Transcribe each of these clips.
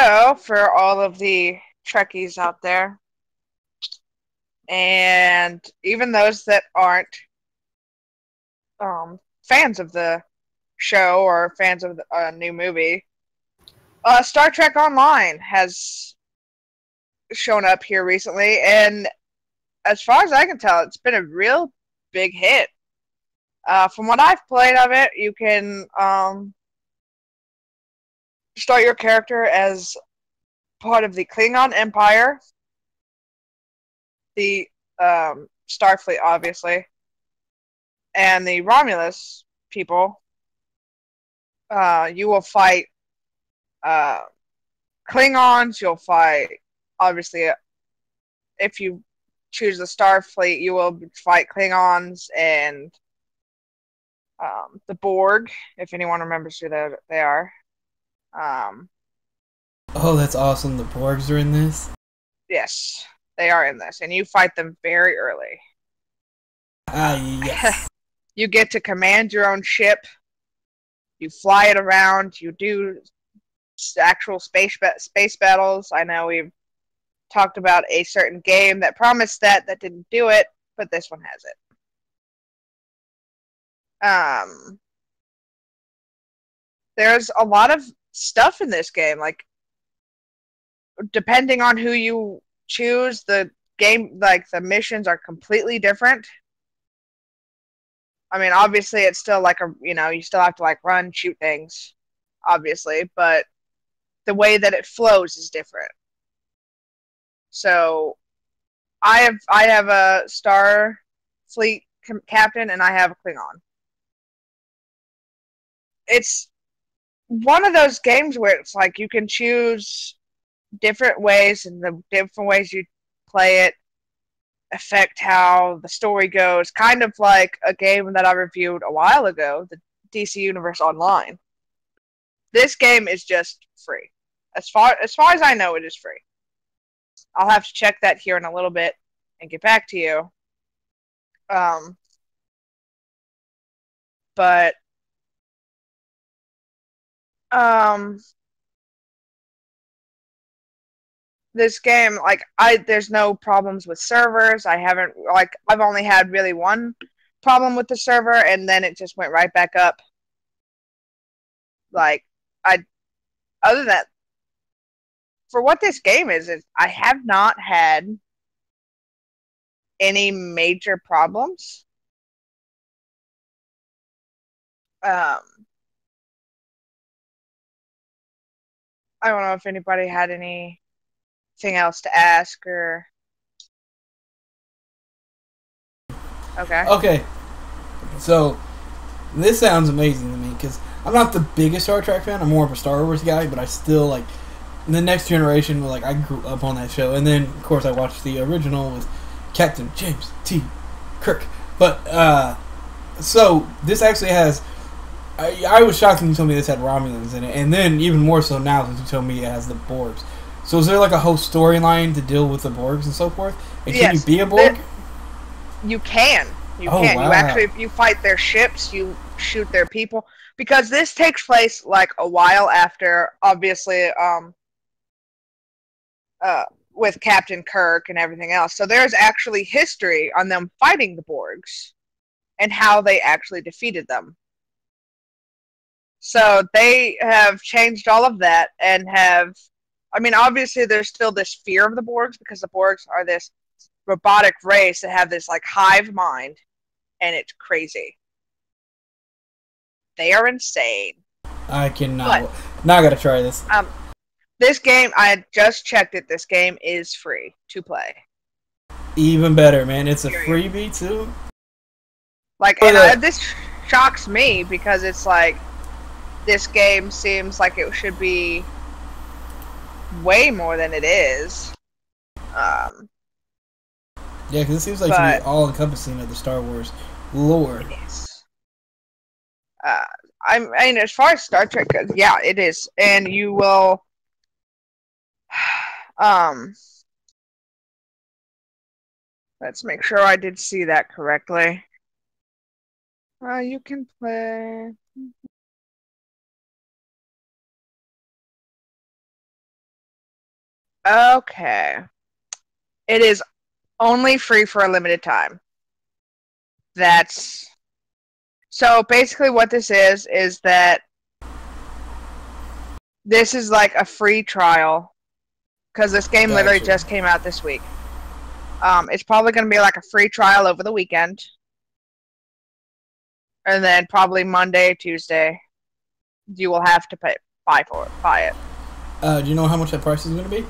So, for all of the Trekkies out there, and even those that aren't fans of the show or fans of the new movie, Star Trek Online has shown up here recently, and as far as I can tell, it's been a real big hit. From what I've played of it, you can start your character as part of the Klingon Empire, the Starfleet, obviously, and the Romulus people. You will fight uh, Klingons. You'll fight, obviously, if you choose the Starfleet, you will fight Klingons and the Borg, if anyone remembers who they are. Um, Oh, that's awesome. The Borgs are in this? yes, they are in this, and you fight them very early. Ah, yes. You get to command your own ship. You fly it around. You do actual space battles. I know we've talked about a certain game that promised that didn't do it, but this one has it. There's a lot of stuff in this game. Like, depending on who you choose, the game, like, the missions are completely different. I mean, obviously, it's still like you still have to like run, shoot things, obviously, but the way that it flows is different. So, I have a Star Fleet captain, and I have a Klingon. It's one of those games where it's like you can choose different ways, and the different ways you play it affect how the story goes. Kind of like a game that I reviewed a while ago, the DC Universe Online. This game is just free. As far as I know, it is free. I'll have to check that here in a little bit and get back to you. Um, but um, this game, like, there's no problems with servers. I've only had really one problem with the server, and then it just went right back up. Like, I other than that, for what this game is I have not had any major problems. Um, I don't know if anybody had anything else to ask or. Okay. Okay, so this sounds amazing to me because I'm not the biggest Star Trek fan. I'm more of a Star Wars guy, but I still like the next generation. Like I grew up on that show, and then of course I watched the original with Captain James T. Kirk. But so this actually has. I was shocked when you told me this had Romulans in it, and then even more so now since you told me it has the Borgs. So is there like a whole storyline to deal with the Borgs and so forth? And can you be a Borg? You can. Oh, wow. You actually, you fight their ships, you shoot their people, because this takes place like a while after, obviously, with Captain Kirk and everything else. So there's actually history on them fighting the Borgs and how they actually defeated them. So they have changed all of that and have, I mean, obviously there's still this fear of the Borgs because the Borgs are this robotic race that have this like hive mind, and it's crazy. They are insane. I cannot. Now I gotta try this. This game, I just checked it. This game is free to play. Even better, man. It's a freebie too. Like, this shocks me because it's like this game seems like it should be way more than it is. Yeah, because it seems like to be all encompassing of the Star Wars lore. It is. I mean, as far as Star Trek goes, yeah, it is, and you will. Let's make sure I did see that correctly. You can play. Okay. It is only free for a limited time. That's so basically what this is that this is like a free trial because this game literally Gotcha. just came out this week. It's probably going to be like a free trial over the weekend, and then probably Monday, Tuesday, you will have to buy it. Do you know how much that price is going to be?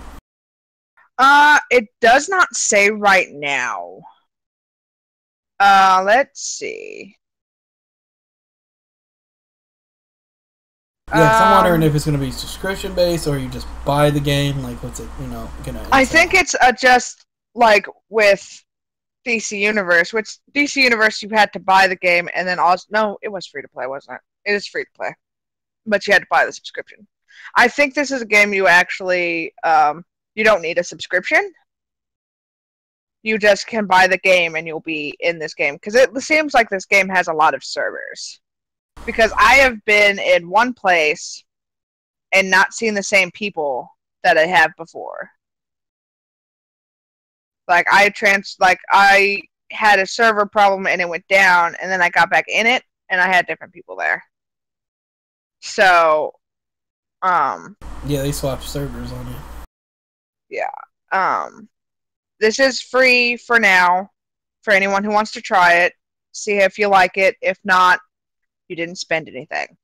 It does not say right now. Let's see. Yeah, because I'm wondering if it's going to be subscription based or you just buy the game. Like, what's it, gonna? I think it's just like with DC Universe, which DC Universe you had to buy the game and then also no, it was free to play, wasn't it? It is free to play, but you had to buy the subscription. I think this is a game you actually you don't need a subscription. You just can buy the game and you'll be in this game because it seems like this game has a lot of servers. Because I have been in one place and not seen the same people that I have before. Like I had a server problem and it went down, and then I got back in it and I had different people there. So, yeah, they swapped servers on you. Yeah. This is free for now for anyone who wants to try it. See if you like it. If not, you didn't spend anything.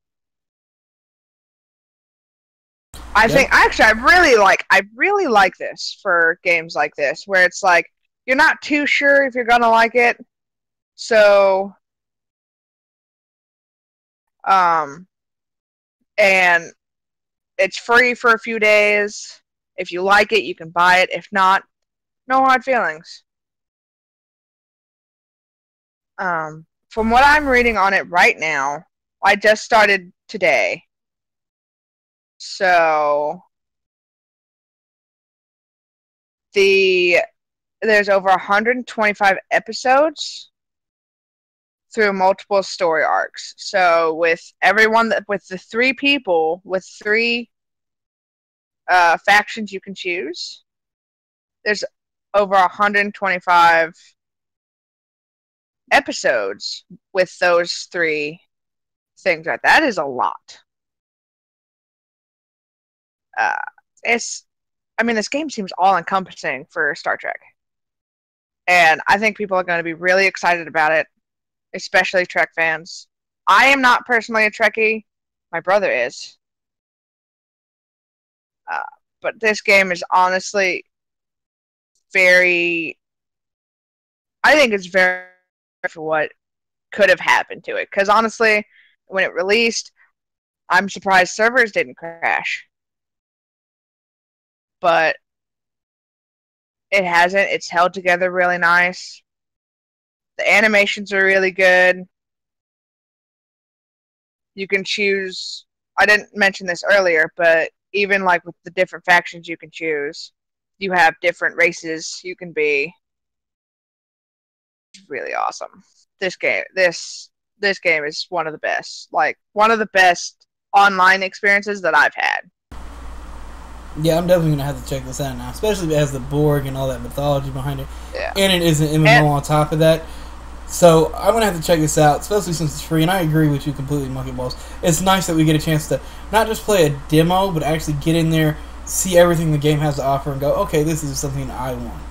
I think actually I really like this for games like this where it's like you're not too sure if you're gonna like it. So and it's free for a few days. If you like it, you can buy it. If not, no hard feelings. From what I'm reading on it right now, I just started today. So there's over 125 episodes through multiple story arcs. So with with the three people with three factions you can choose, there's over 125 episodes with those three things. That is a lot. This game seems all encompassing for Star Trek, and I think people are going to be really excited about it, especially Trek fans. I am not personally a Trekkie. My brother is. But this game is honestly I think it's very for what could have happened to it. Because honestly, when it released, I'm surprised servers didn't crash. But it hasn't. It's held together really nice. The animations are really good. You can choose. I didn't mention this earlier, but even like with the different factions you can choose, you have different races you can be. It's really awesome. This game is one of the best. Like one of the best online experiences that I've had. Yeah, I'm definitely gonna have to check this out now, especially if it has the Borg and all that mythology behind it, Yeah. and it is an MMO on top of that. So I'm gonna have to check this out, especially since it's free. And I agree with you completely, Monkey Balls. It's nice that we get a chance to not just play a demo, but actually get in there, see everything the game has to offer, and go, okay, this is something I want.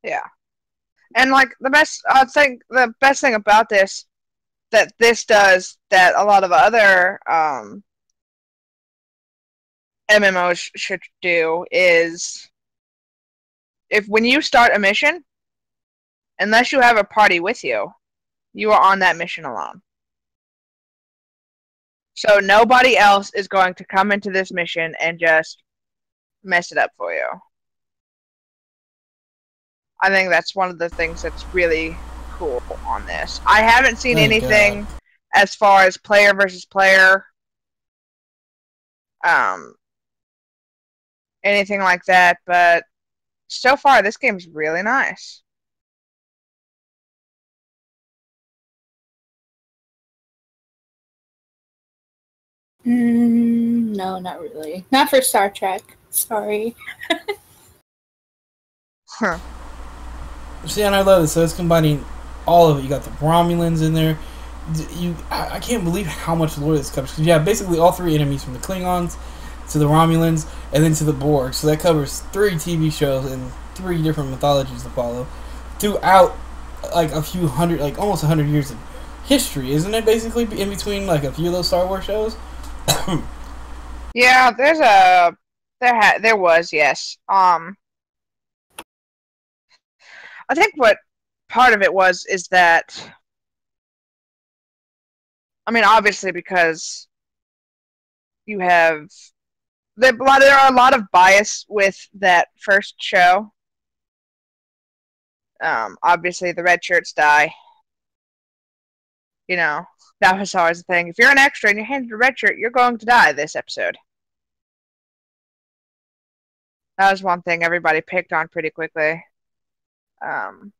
Yeah, and like the best thing about this that this does that a lot of other MMOs should do is if when you start a mission, unless you have a party with you, you are on that mission alone. So nobody else is going to come into this mission and just mess it up for you. I think that's one of the things that's really cool on this. I haven't seen anything as far as player versus player, anything like that, but so far this game's really nice. No, not really. Not for Star Trek. Sorry. Huh. See, and I love it. So it's combining all of it. You got the Romulans in there. I can't believe how much lore this covers. Because you have basically all three enemies, from the Klingons to the Romulans and then to the Borg. So that covers 3 TV shows and 3 different mythologies to follow throughout like a few hundred, like almost 100 years of history, isn't it? Basically, in between like a few of those Star Wars shows. Yeah, there was, yes. I think what part of it is that, I mean, obviously because you have there are a lot of bias with that first show. Obviously the red shirts die. You know, that was always the thing. If you're an extra and you're handed a red shirt, you're going to die this episode. That was one thing everybody picked on pretty quickly. The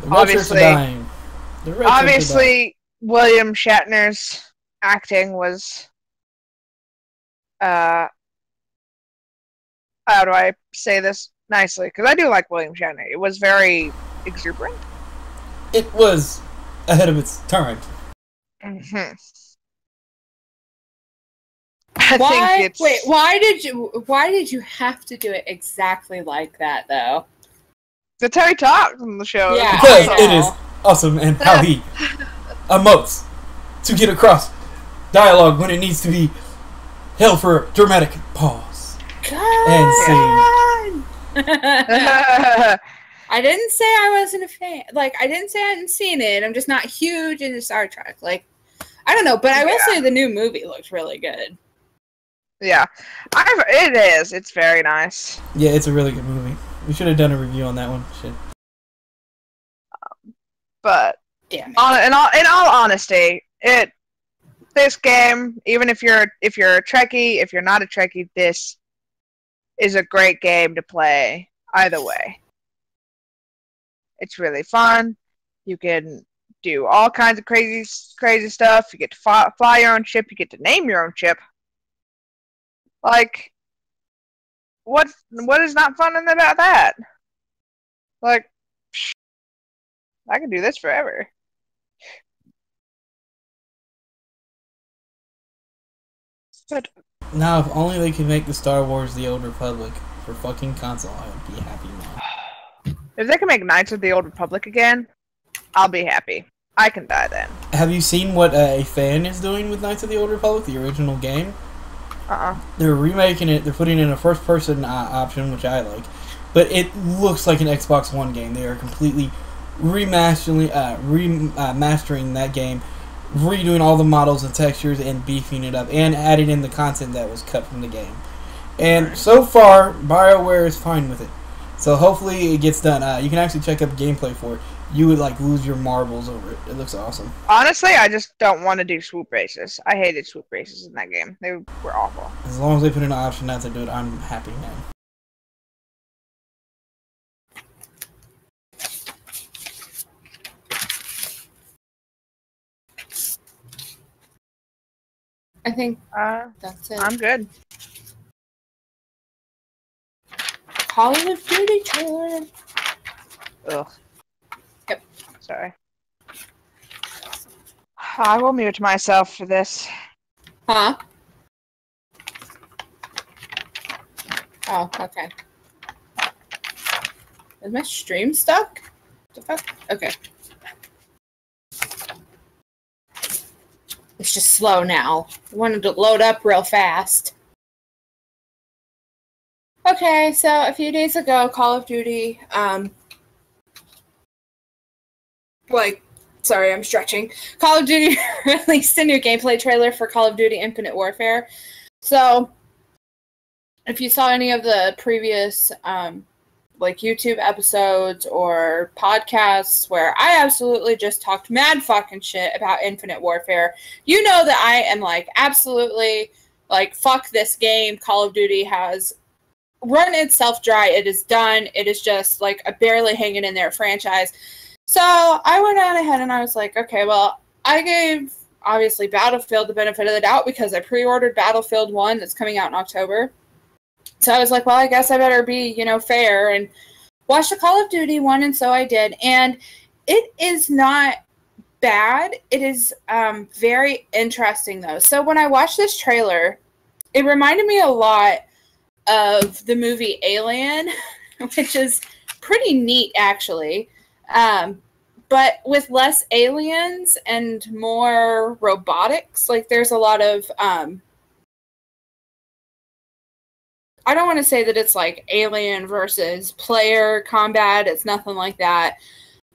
red shirts are dying. Obviously, William Shatner's acting was, how do I say this nicely? Because I do like William Shatner. It was very exuberant. It was ahead of its time. Mm-hmm. Why did you have to do it exactly like that, though? That's how he talks on the show. Yeah, because it is awesome, and how he emotes to get across dialogue when it needs to be held for a dramatic pause and scene. I didn't say I wasn't a fan. Like, I didn't say I hadn't seen it. I'm just not huge into Star Trek. Like, I don't know, but I will say the new movie looks really good. Yeah, it is. It's very nice. Yeah, it's a really good movie. We should have done a review on that one. Shit. But damn it. In all honesty, this game, even if you're a Trekkie, if you're not a Trekkie, this is a great game to play either way. It's really fun. You can do all kinds of crazy stuff. You get to fly your own ship. You get to name your own ship. Like, what is not fun about that? Like, I can do this forever. But now, if only they could make the Star Wars The Old Republic for fucking console, I would be happy now. If they can make Knights of the Old Republic again, I'll be happy. I can die then. Have you seen what a fan is doing with Knights of the Old Republic, the original game? They're remaking it. They're putting in a first-person option, which I like. But it looks like an Xbox One game. They are completely remastering that game, redoing all the models and textures and beefing it up, and adding in the content that was cut from the game. And so far, BioWare is fine with it. So hopefully it gets done. You can actually check up gameplay for it. You would lose your marbles over it. It looks awesome. Honestly, I just don't want to do swoop races. I hated swoop races in that game. They were awful. As long as they put in an option not to do it, I'm happy, man. I think that's it. I'm good. Call of Duty trailer. Ugh. Yep. Sorry. I will mute myself for this. Huh? Oh, okay. Is my stream stuck? What the fuck? Okay. It's just slow now. I wanted to load up real fast. Okay, so a few days ago, Call of Duty, sorry, I'm stretching. Call of Duty released a new gameplay trailer for Call of Duty Infinite Warfare. So, if you saw any of the previous, YouTube episodes or podcasts where I absolutely just talked mad fucking shit about Infinite Warfare, you know that I am, absolutely, fuck this game. Call of Duty has run itself dry. It is done. It is just, a barely hanging in there franchise. So I went on ahead and I was like, okay, well, I gave, obviously, Battlefield the benefit of the doubt because I pre-ordered Battlefield 1 that's coming out in October. So I was like, well, I guess I better be, fair and watch the Call of Duty one, and so I did. And it is not bad. It is very interesting, though. So when I watched this trailer, it reminded me a lot of the movie Alien, which is pretty neat, actually. But with less aliens and more robotics. Like, there's a lot of... I don't want to say that it's like alien versus player combat. It's nothing like that.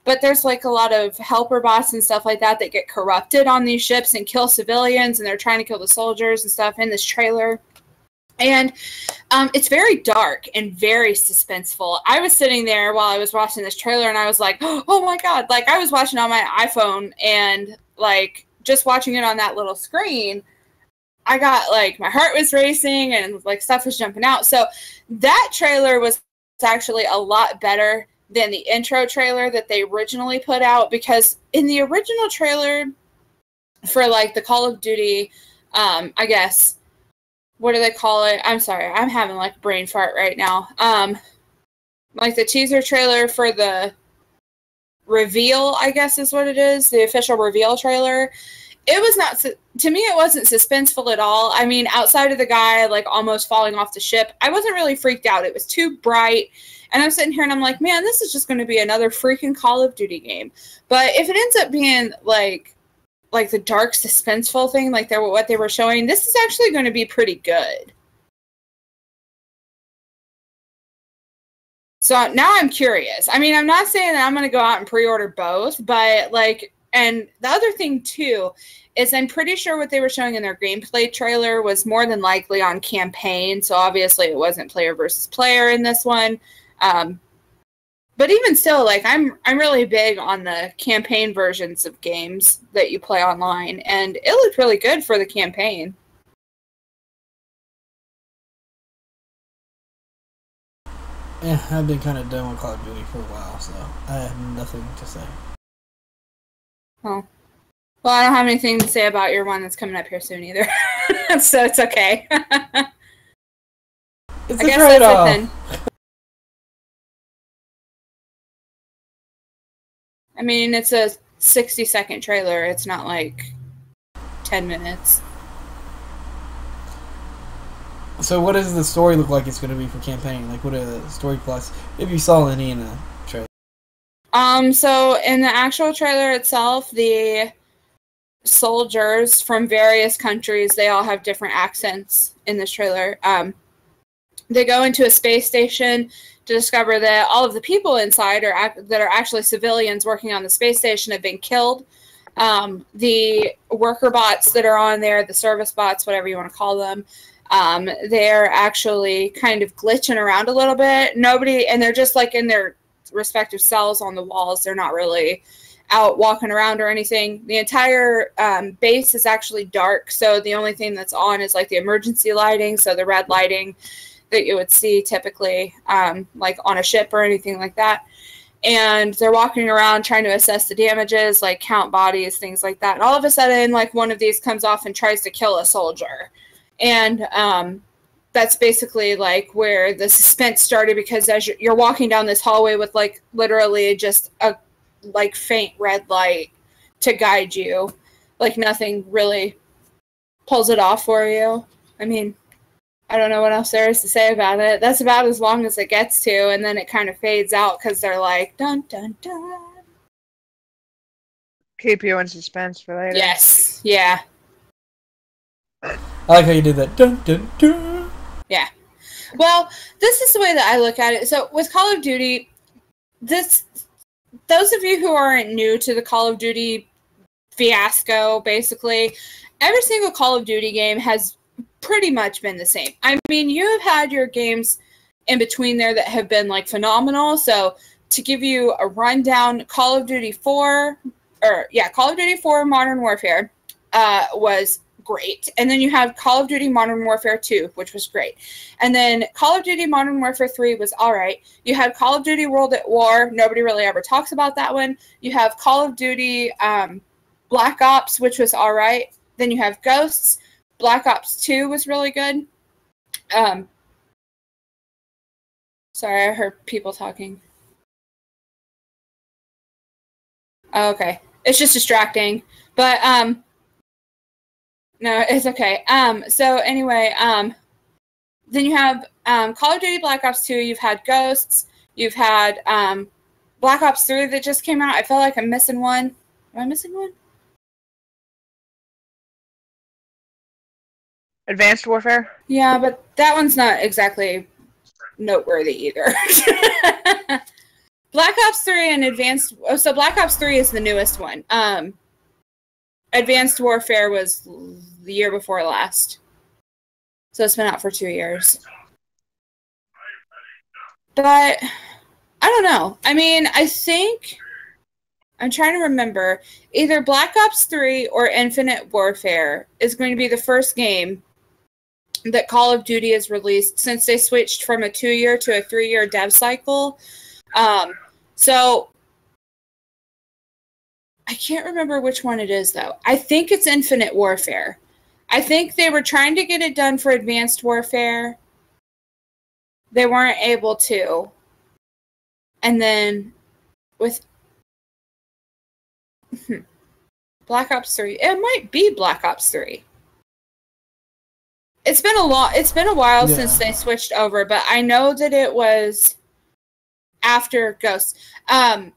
But there's like a lot of helper bots and stuff like that get corrupted on these ships and kill civilians, and they're trying to kill the soldiers and stuff in this trailer. And it's very dark and very suspenseful. I was sitting there while I was watching this trailer, and I was like, oh my God. Like, I was watching on my iPhone, and like just watching it on that little screen, I got, like, my heart was racing and, like, stuff was jumping out. So that trailer was actually a lot better than the intro trailer that they originally put out, because in the original trailer for, like, the Call of Duty, I guess, what do they call it? I'm sorry, I'm having, like, a brain fart right now. Like, the teaser trailer for the reveal, I guess is what it is, the official reveal trailer. It was not, to me, it wasn't suspenseful at all. I mean, outside of the guy, like, almost falling off the ship, I wasn't really freaked out. It was too bright. And I'm sitting here and I'm like, man, this is just going to be another freaking Call of Duty game. But if it ends up being, like the dark, suspenseful thing, like what they were showing, this is actually going to be pretty good. So now I'm curious. I mean, I'm not saying that I'm going to go out and pre-order both, but, like... And the other thing, too, is I'm pretty sure what they were showing in their gameplay trailer was more than likely on campaign. So obviously it wasn't player versus player in this one. But even still, like, I'm really big on the campaign versions of games that you play online. And it looked really good for the campaign. Yeah, I've been kind of done with Call of Duty for a while, so I have nothing to say. Oh. Well, I don't have anything to say about your one that's coming up here soon either. So it's okay. It's I guess that's it then. I mean, it's a 60-second trailer. It's not like 10 minutes. So what does the story look like it's going to be for campaign? Like, what are the story plots? If you saw any in the trailer. So in the actual trailer itself, the soldiers from various countries, they all have different accents in this trailer. They go into a space station to discover that all of the people inside that are actually civilians working on the space station have been killed. The worker bots that are on there, the service bots, whatever you want to call them, they're actually kind of glitching around a little bit. And they're just like in their respective cells on the walls. They're not really out walking around or anything. The entire base is actually dark, so the only thing that's on is like the emergency lighting, so the red lighting that you would see typically like on a ship or anything like that. And they're walking around trying to assess the damages, like count bodies, things like that. And all of a sudden, like one of these comes off and tries to kill a soldier. And that's basically like where the suspense started, because as you're walking down this hallway with like literally just a like faint red light to guide you, like nothing really pulls it off for you. I mean, I don't know what else there is to say about it. That's about as long as it gets to, and then it kind of fades out because they're like dun dun dun. Keep you in suspense for later. Yes, yeah. I like how you did that. Dun dun dun. Yeah. Well, this is the way that I look at it. So with Call of Duty, those of you who aren't new to the Call of Duty fiasco, basically, every single Call of Duty game has pretty much been the same. I mean, you have had your games in between there that have been like phenomenal. So to give you a rundown, Call of Duty 4 Modern Warfare was great. And then you have Call of Duty Modern Warfare 2, which was great. And then Call of Duty Modern Warfare 3 was all right. You had Call of Duty World at War. Nobody really ever talks about that one. You have Call of Duty Black Ops, which was all right. Then you have Ghosts. Black Ops 2 was really good. Sorry, I heard people talking. Oh, okay. It's just distracting. But, no, it's okay. So anyway, then you have, Call of Duty Black Ops 2, you've had Ghosts, you've had, Black Ops 3 that just came out. I feel like I'm missing one. Am I missing one? Advanced Warfare? Yeah, but that one's not exactly noteworthy either. Black Ops 3 and Advanced... Oh, so Black Ops 3 is the newest one. Advanced Warfare was the year before last. So it's been out for 2 years. But, I don't know. I mean, I think... I'm trying to remember. Either Black Ops 3 or Infinite Warfare is going to be the first game that Call of Duty has released since they switched from a 2-year to a 3-year dev cycle. So I can't remember which one it is, though. I think it's Infinite Warfare. I think they were trying to get it done for Advanced Warfare. They weren't able to. And then with Black Ops 3, it might be Black Ops 3. It's been a while since they switched over, but I know that it was after Ghosts. A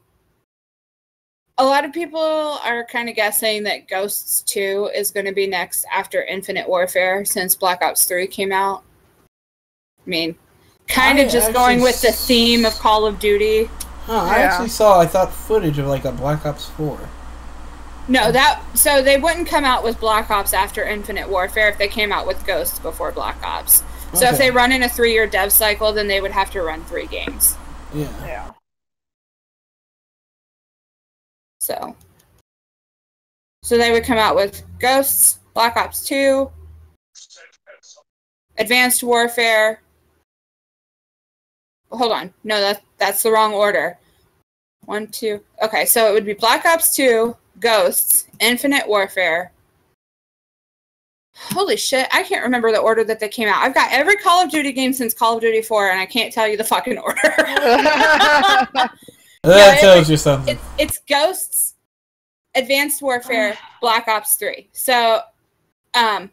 lot of people are kind of guessing that Ghosts 2 is going to be next after Infinite Warfare since Black Ops 3 came out. I mean, kind of just going with the theme of Call of Duty. Huh, I actually saw, footage of like a Black Ops 4. No, so they wouldn't come out with Black Ops after Infinite Warfare if they came out with Ghosts before Black Ops. So if they run in a 3-year dev cycle, then they would have to run 3 games. Yeah. So they would come out with Ghosts, Black Ops 2, Advanced Warfare. Hold on. No, that's the wrong order. 1, 2. Okay, so it would be Black Ops 2, Ghosts, Infinite Warfare. Holy shit, I can't remember the order that they came out. I've got every Call of Duty game since Call of Duty 4, and I can't tell you the fucking order. That tells you something. It's Ghosts, Advanced Warfare, Black Ops 3. So, so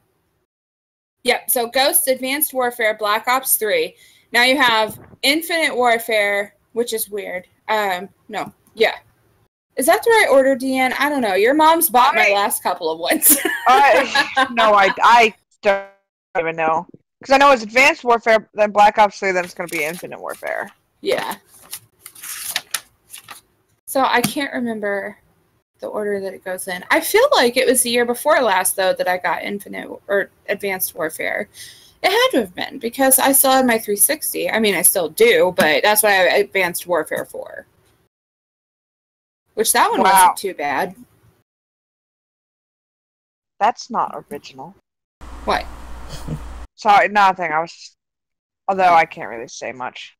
Ghosts, Advanced Warfare, Black Ops 3. Now you have Infinite Warfare, which is weird. Is that the right order, Deanne? I don't know. Your mom's bought my last couple of ones. No, I don't even know. Because I know it's Advanced Warfare, then Black Ops 3, then it's going to be Infinite Warfare. Yeah. So I can't remember the order that it goes in. I feel like it was the year before last, though, that I got Infinite or Advanced Warfare. It had to have been, because I still had my 360. I mean, I still do, but that's why I have Advanced Warfare 4. Which that one wasn't too bad. That's not original. What? Sorry, nothing. Although I can't really say much.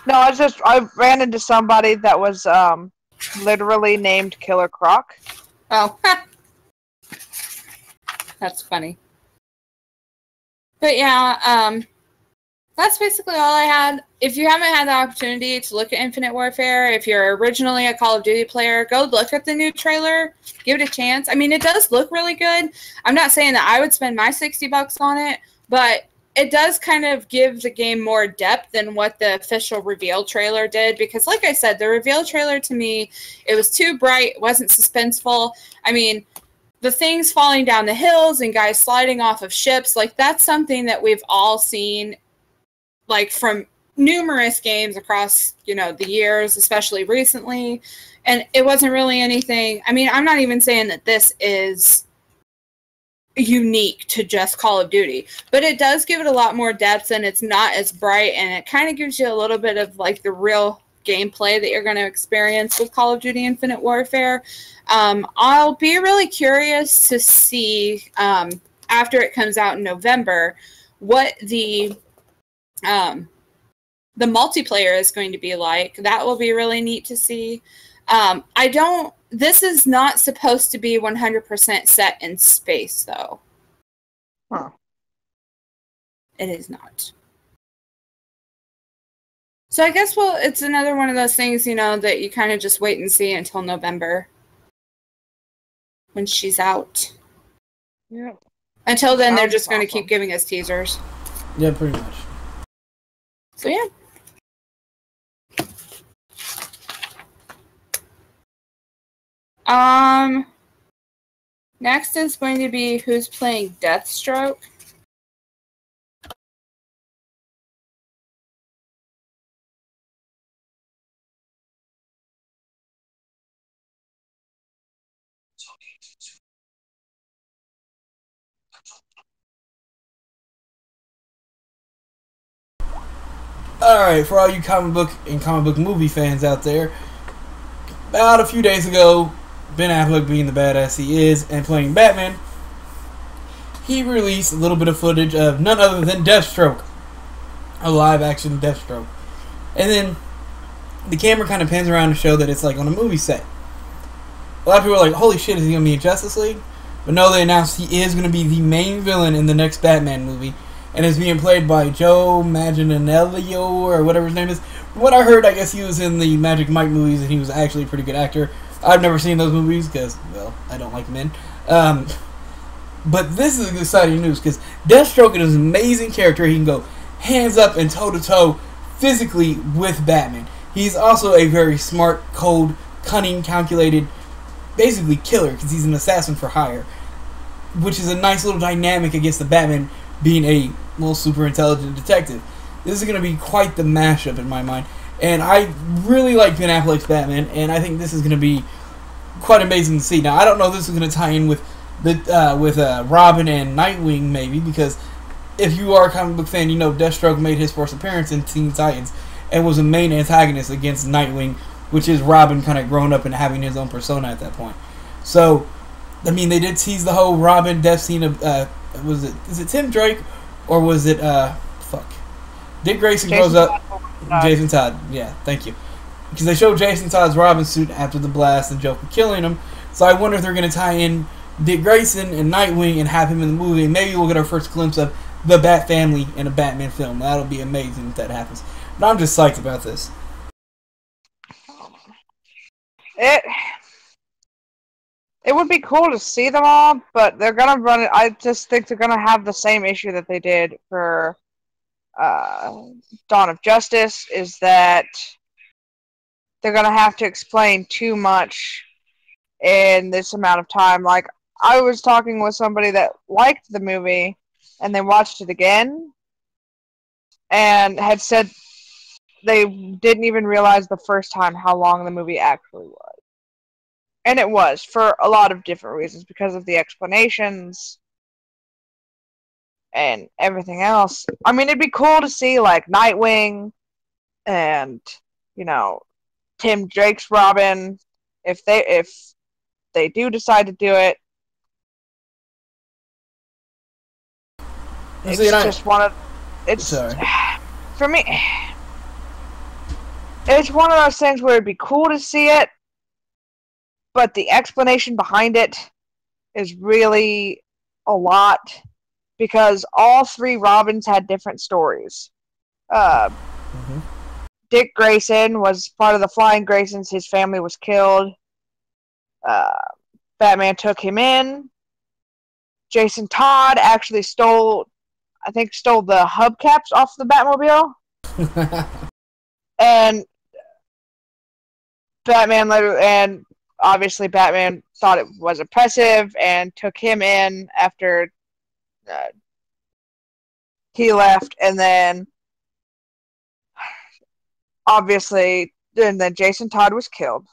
No, I ran into somebody that was literally named Killer Croc. Oh. That's funny. But yeah, that's basically all I had. If you haven't had the opportunity to look at Infinite Warfare, if you're originally a Call of Duty player, go look at the new trailer. Give it a chance. I mean, it does look really good. I'm not saying that I would spend my $60 on it, but it does kind of give the game more depth than what the official reveal trailer did. Because like I said, the reveal trailer to me, it was too bright. It wasn't suspenseful. I mean, the things falling down the hills and guys sliding off of ships, like that's something that we've all seen, like from numerous games across, the years, especially recently. And it wasn't really anything. I mean, I'm not even saying that this is unique to just Call of Duty, but it does give it a lot more depth and it's not as bright, and it kind of gives you a little bit of like the real gameplay that you're going to experience with Call of Duty Infinite Warfare. I'll be really curious to see after it comes out in November what the multiplayer is going to be like. That will be really neat to see. This is not supposed to be 100% set in space, though. Huh. It is not. So I guess, well, it's another one of those things, you know, that you kind of just wait and see until November when she's out. Yeah. Until then, they're just going to keep giving us teasers. Yeah, pretty much. So, yeah. Next is going to be who's playing Deathstroke. Alright, for all you comic book and comic book movie fans out there, about a few days ago, Ben Affleck, being the badass he is and playing Batman, he released a little bit of footage of none other than Deathstroke, a live action Deathstroke. And then the camera kind of pans around to show that it's like on a movie set. A lot of people are like, holy shit, is he going to be in Justice League? But no, they announced he is going to be the main villain in the next Batman movie, and is being played by Joe Manganiello, or whatever his name is. From what I heard, I guess he was in the Magic Mike movies, and he was actually a pretty good actor. I've never seen those movies, because, well, I don't like men. But this is exciting news, because Deathstroke is an amazing character. He can go hands up and toe-to-toe physically with Batman. He's also a very smart, cold, cunning, calculated, basically killer, because he's an assassin for hire, which is a nice little dynamic against the Batman being a, well, super intelligent detective. This is going to be quite the mashup in my mind, and I really like Ben Affleck's Batman, and I think this is going to be quite amazing to see. Now, I don't know if this is going to tie in with the Robin and Nightwing, maybe, because if you are a comic book fan, you know Deathstroke made his first appearance in Teen Titans and was a main antagonist against Nightwing, which is Robin kind of grown up and having his own persona at that point. So, I mean, they did tease the whole Robin death scene of, is it Tim Drake, or was it, Dick Grayson grows up, Jason Todd, yeah, thank you. Because they showed Jason Todd's Robin suit after the blast and Joker killing him, so I wonder if they're going to tie in Dick Grayson and Nightwing and have him in the movie, and maybe we'll get our first glimpse of the Bat family in a Batman film. That'll be amazing if that happens. But I'm just psyched about this. It would be cool to see them all, but they're gonna run it. I just think they're gonna have the same issue that they did for Dawn of Justice, is that they're gonna have to explain too much in this amount of time. Like, I was talking with somebody that liked the movie, and they watched it again, and had said they didn't even realize the first time how long the movie actually was. And it was, for a lot of different reasons, because of the explanations and everything else. I mean, it'd be cool to see, like, Nightwing and, you know, Tim Drake's Robin, if they do decide to do it. It's just one of... For me, it's one of those things where it'd be cool to see it, but the explanation behind it is really a lot, because all three Robins had different stories. Dick Grayson was part of the Flying Graysons. His family was killed. Batman took him in. Jason Todd actually stole the hubcaps off the Batmobile. And Batman later, and obviously Batman thought it was oppressive and took him in after he left, and then obviously, and then Jason Todd was killed.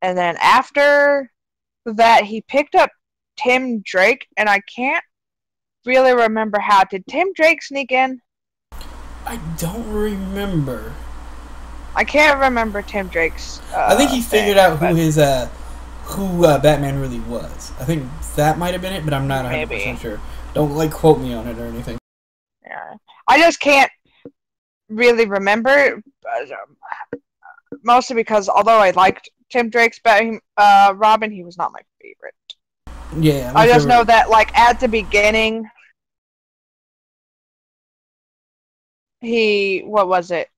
And then after that, he picked up Tim Drake, and I can't really remember how. Did Tim Drake sneak in? I don't remember. I can't remember Tim Drake's. I think he figured out who Batman really was. I think that might have been it, but I'm not 100% sure. Don't quote me on it or anything. Yeah, I just can't really remember. Mostly because although I liked Tim Drake's Robin, he was not my favorite. Yeah, I just know that at the beginning, what was it?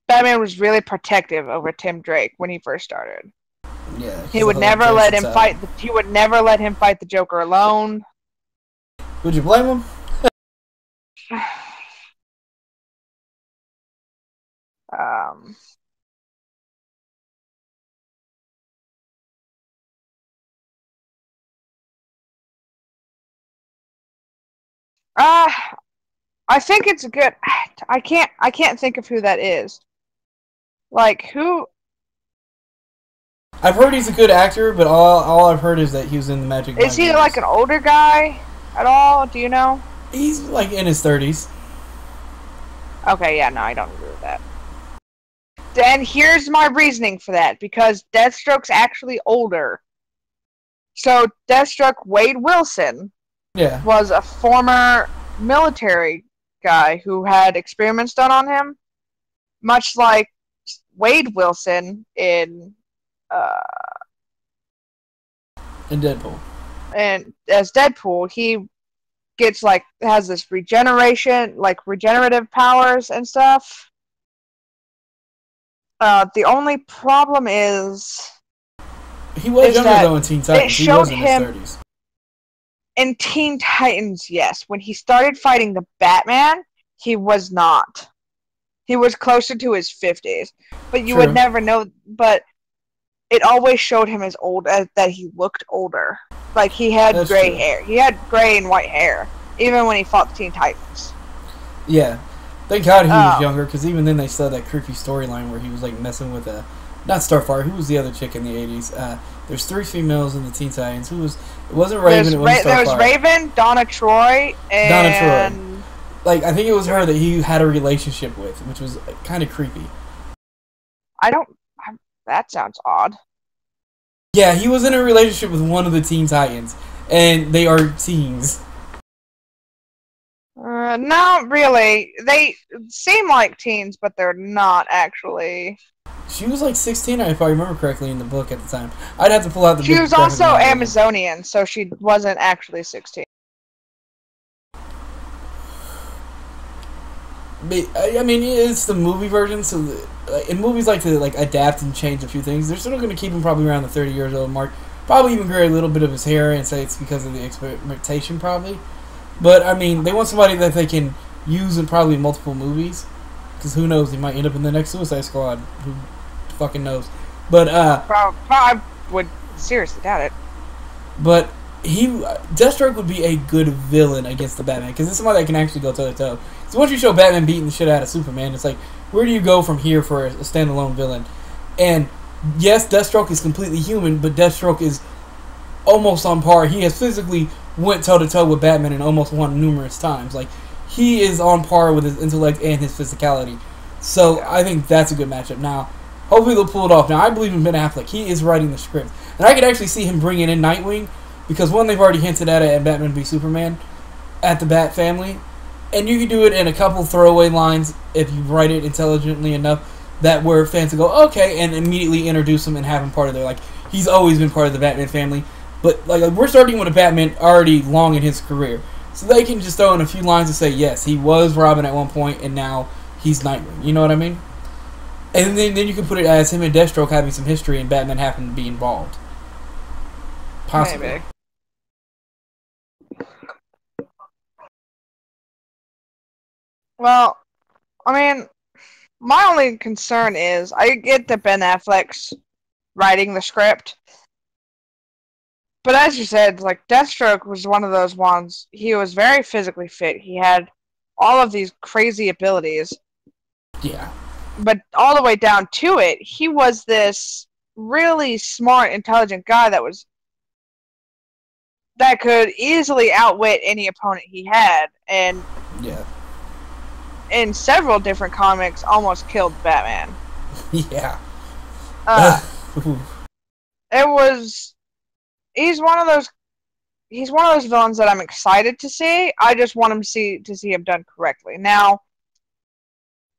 Batman was really protective over Tim Drake when he first started. Yeah, He would never let him fight. He would never let him fight the Joker alone. Would you blame him? I think it's a good. I can't think of who that is. Like who? I've heard he's a good actor, but all I've heard is that he was in the Magic. Is he like an older guy at all? Do you know? He's like in his 30s. Okay, yeah, no, I don't agree with that. Then here's my reasoning for that, because Deathstroke's actually older. So Deathstroke Wade Wilson was a former military guy who had experiments done on him, much like Wade Wilson in Deadpool. And as Deadpool, he gets has this regenerative powers and stuff. The only problem is he was younger though in Teen Titans. He was in his 30s. In Teen Titans, yes. When he started fighting the Batman, he was not. He was closer to his 50s. But you would never know. But it always showed him as old that he looked older. Like he had gray hair. He had gray and white hair, even when he fought the Teen Titans. Yeah. Thank God he was younger, because even then they still had that creepy storyline where he was messing with not Starfire. Who was the other chick in the 80s? There's 3 females in the Teen Titans. It wasn't Raven. It wasn't Starfire. There was Raven, Donna Troy, and I think it was her that he had a relationship with, which was kind of creepy. That sounds odd. Yeah, he was in a relationship with one of the Teen Titans, and they are teens. Not really. They seem like teens, but they're not actually. She was 16, if I remember correctly, in the book at the time. I'd have to pull out the book. She was also Amazonian, so she wasn't actually 16. I mean, it's the movie version, so in movies like to adapt and change a few things. They're still going to keep him probably around the 30 years old mark. Probably even grow a little bit of his hair and say it's because of the experimentation, probably. But I mean, they want somebody that they can use in probably multiple movies, because who knows, he might end up in the next Suicide Squad. Who fucking knows? But I would seriously doubt it. But Deathstroke would be a good villain against the Batman, because it's somebody that can actually go toe to toe. So once you show Batman beating the shit out of Superman, it's where do you go from here for a standalone villain? And yes, Deathstroke is completely human, but Deathstroke is almost on par. He has physically went toe to toe with Batman and almost won numerous times. He is on par with his intellect and his physicality. So I think that's a good matchup. Now, hopefully they'll pull it off. Now, I believe in Ben Affleck. He is writing the script, and I could actually see him bringing in Nightwing, because one, they've already hinted at it in Batman v Superman at the Bat family. And you can do it in a couple throwaway lines if you write it intelligently enough that where fans will go, okay, and immediately introduce him and have him part of their, he's always been part of the Batman family. But, we're starting with a Batman already long in his career. So they can just throw in a few lines and say, yes, he was Robin at one point, and now he's Nightwing. You know what I mean? And then you can put it as him and Deathstroke having some history and Batman having to be involved. Possibly. Maybe. Well, I mean, my only concern is, I get that Ben Affleck's writing the script, but as you said, Deathstroke was one of those ones, he was very physically fit, he had all of these crazy abilities. Yeah. But all the way down to it, he was this really smart, intelligent guy that could easily outwit any opponent he had, and yeah, in several different comics, almost killed Batman. Yeah. He's one of those villains that I'm excited to see. I just want him to see him done correctly. Now,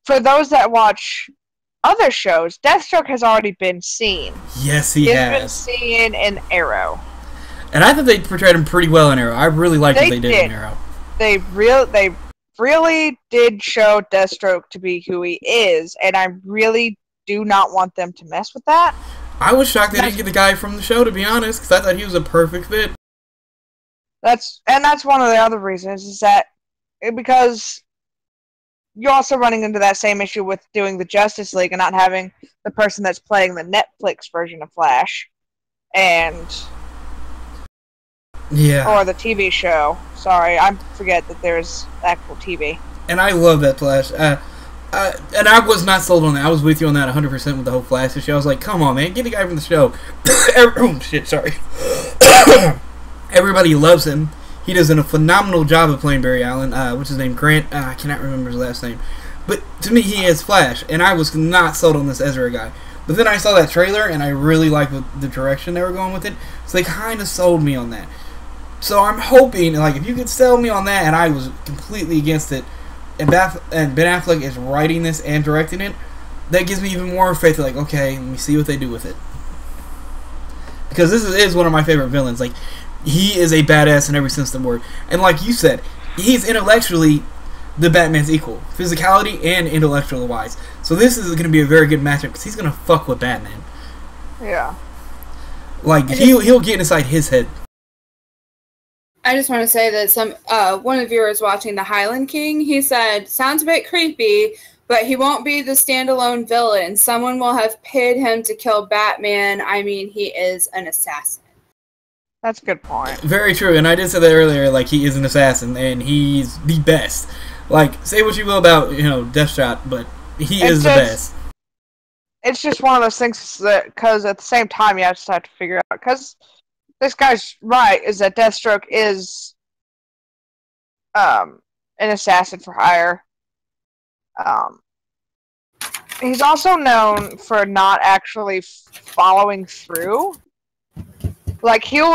for those that watch other shows, Deathstroke has already been seen. Yes, he has. He's been seen in Arrow. And I think they portrayed him pretty well in Arrow. I really liked what they did in Arrow. They really did show Deathstroke to be who he is, and I really do not want them to mess with that. I was shocked they didn't get the guy from the show, to be honest, because I thought he was a perfect fit. That's one of the other reasons, is that because you're also running into that same issue with doing the Justice League and not having the person that's playing the Netflix version of Flash, and or the TV show. Sorry, I forget that there's actual TV. And I love that Flash. And I was not sold on that. I was with you on that 100% with the whole Flash issue. I was like, come on, man, get the guy from the show. Oh, shit, sorry. Everybody loves him. He does a phenomenal job of playing Barry Allen. What's his name? Grant? I cannot remember his last name. But to me, he is Flash. And I was not sold on this Ezra guy. But then I saw that trailer, and I really liked the direction they were going with it. So they kind of sold me on that. So I'm hoping, like, if you could sell me on that, and I was completely against it, and Ben Affleck is writing this and directing it, that gives me even more faith. Like, okay, let me see what they do with it. Because this is one of my favorite villains. Like, he is a badass in every sense of the word. And like you said, he's intellectually the Batman's equal. Physicality and intellectual-wise. So this is going to be a very good matchup, because he's going to fuck with Batman. Yeah. Like, he'll get inside his head. I just want to say that one of the viewers watching The Highland King, he said, sounds a bit creepy, but he won't be the standalone villain. Someone will have paid him to kill Batman. I mean, he is an assassin. That's a good point. Very true, and I did say that earlier, like, he is an assassin, and he's the best. Like, say what you will about, Deathshot, but he is the best. It's just one of those things that, because at the same time, you just have to figure out, because this guy's right, is that Deathstroke is an assassin for hire. He's also known for not actually following through. Like, there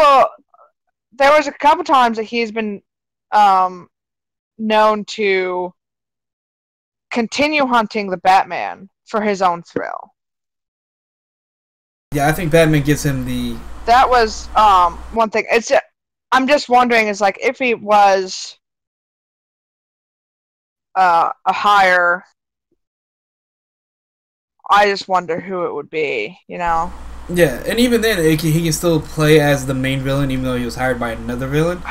was a couple times that he's been known to continue hunting the Batman for his own thrill. Yeah, I think Batman gives him the... That was one thing. I'm just wondering, is like, if he was a hire, I just wonder who it would be, Yeah, and even then, he can still play as the main villain, even though he was hired by another villain.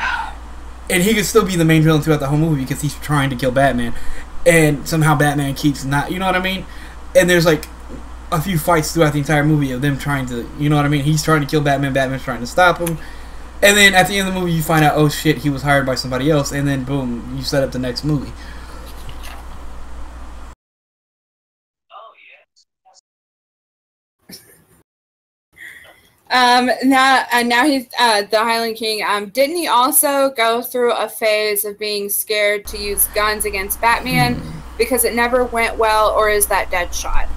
And he can still be the main villain throughout the whole movie, because he's trying to kill Batman. And somehow Batman keeps not... You know what I mean? And there's, like, a few fights throughout the entire movie of them trying to... You know what I mean? He's trying to kill Batman, Batman's trying to stop him. And then at the end of the movie, you find out, oh shit, he was hired by somebody else. And then, boom, you set up the next movie. Now he's the Highland King. Didn't he also go through a phase of being scared to use guns against Batman because it never went well, or is that Deadshot?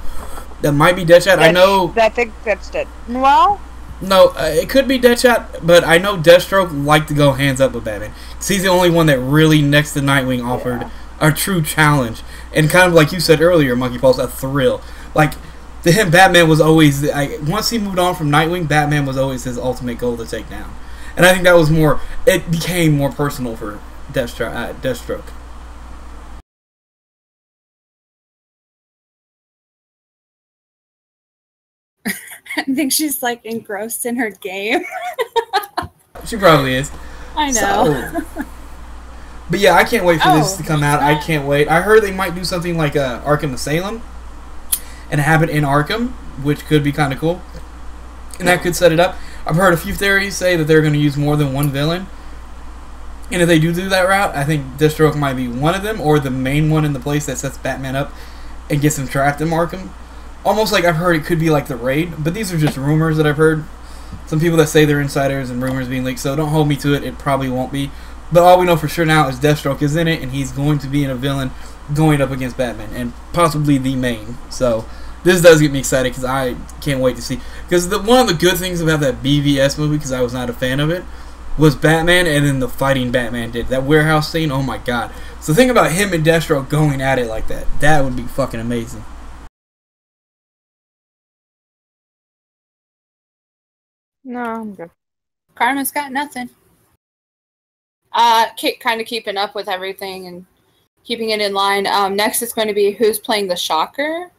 That might be Deadshot. I know. I think that's Dead. Well, no, it could be Deadshot, but I know Deathstroke liked to go hands up with Batman. Because he's the only one that really, next to Nightwing, offered a true challenge. And kind of like you said earlier, Monkey Paws, a thrill. Like, to him, Batman was always... once he moved on from Nightwing, Batman was always his ultimate goal to take down. And I think that was more... It became more personal for Deathstroke. I think she's, like, engrossed in her game. She probably is. I know. So, but yeah, I can't wait for this to come out. I can't wait. I heard they might do something like Arkham Asylum and have it in Arkham, which could be kind of cool. And that could set it up. I've heard a few theories say that they're going to use more than one villain. And if they do that route, I think Deathstroke might be one of them, or the main one in the place that sets Batman up and gets him trapped in Arkham. Almost like I've heard it could be like the Raid, but these are just rumors that I've heard. Some people that say they're insiders and rumors being leaked, so don't hold me to it. It probably won't be. But all we know for sure now is Deathstroke is in it, and he's going to be in a villain going up against Batman, and possibly the main. So this does get me excited, because I can't wait to see. Because one of the good things about that BVS movie, because I was not a fan of it, was Batman and then the fighting Batman did. That warehouse scene, oh my god. So think about him and Deathstroke going at it like that. That would be fucking amazing. no, I'm good. Karma's got nothing. Kind of keeping up with everything, and keeping it in line. Next is going to be who's playing the Shocker.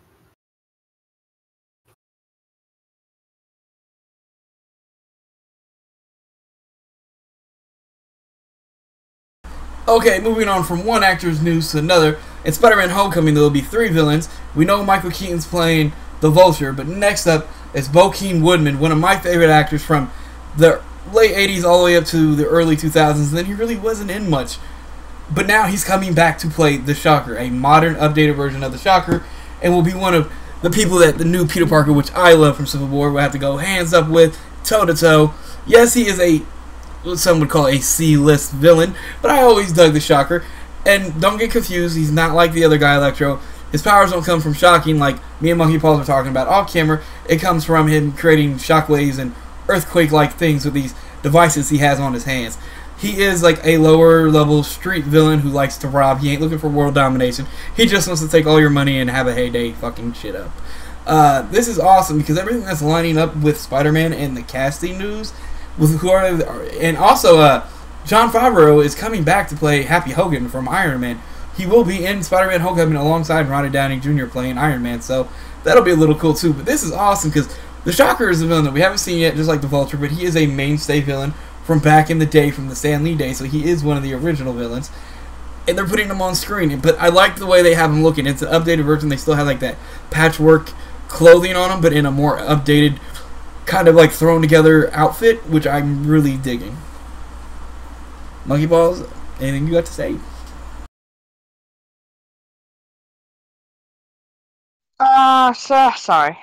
Okay, moving on from one actor's news to another. In Spider-Man Homecoming, there will be 3 villains. We know Michael Keaton's playing the Vulture, but next up is Bokeem Woodman, one of my favorite actors from the late 80s all the way up to the early 2000s, and then he really wasn't in much. But now he's coming back to play the Shocker, a modern, updated version of the Shocker, and will be one of the people that the new Peter Parker, which I love from Civil War, will have to go hands up with, toe-to-toe. Yes, he is what some would call a C-list villain, but I always dug the Shocker. And don't get confused, he's not like the other guy, Electro. His powers don't come from shocking like me and Monkey Paws were talking about off camera. It comes from him creating shockwaves and earthquake-like things with these devices he has on his hands. He is like a lower-level street villain who likes to rob. He ain't looking for world domination. He just wants to take all your money and have a heyday fucking shit up. This is awesome because everything that's lining up with Spider-Man and the casting news with and also Jon Favreau is coming back to play Happy Hogan from Iron Man. He will be in Spider-Man Homecoming alongside Robert Downey Jr. playing Iron Man, so that'll be a little cool too. But this is awesome because the Shocker is a villain that we haven't seen yet, just like the Vulture, but he is a mainstay villain from back in the day, from the Stan Lee days, so he is one of the original villains. And they're putting him on screen, but I like the way they have him looking. It's an updated version. They still have like that patchwork clothing on him, but in a more updated, kind of like thrown together outfit, which I'm really digging. Monkey Balls, anything you got to say? Sorry.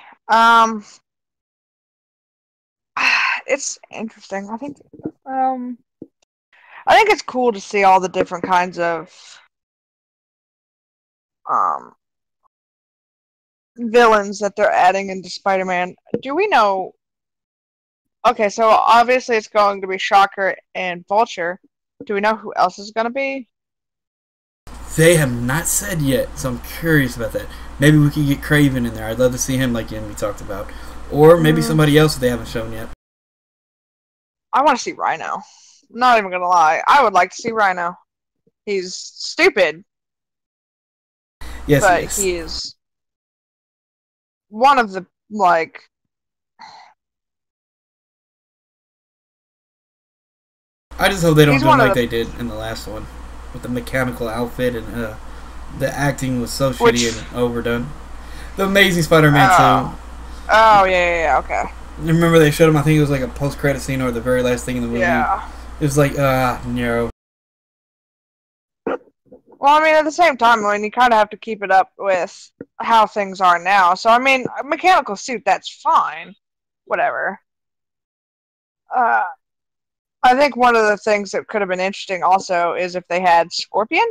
It's interesting. I think it's cool to see all the different kinds of villains that they're adding into Spider-Man. Do we know? Okay, so obviously it's going to be Shocker and Vulture. Do we know who else is going to be? They have not said yet, so I'm curious about that. Maybe we could get Kraven in there. I'd love to see him like we talked about. Or maybe somebody else that they haven't shown yet. I want to see Rhino. I'm not even going to lie. I would like to see Rhino. He's stupid. Yes, but he is one of the, like... I just hope they don't do it like they did in the last one. With the mechanical outfit and the acting was so shitty and overdone. The Amazing Spider-Man 2. Oh, yeah, okay. Remember they showed him, I think it was like a post-credit scene or the very last thing in the movie. Yeah. It was like, no. Well, I mean, at the same time, I mean, you kind of have to keep it up with how things are now. So, I mean, a mechanical suit, that's fine. Whatever. I think one of the things that could have been interesting also is if they had Scorpion.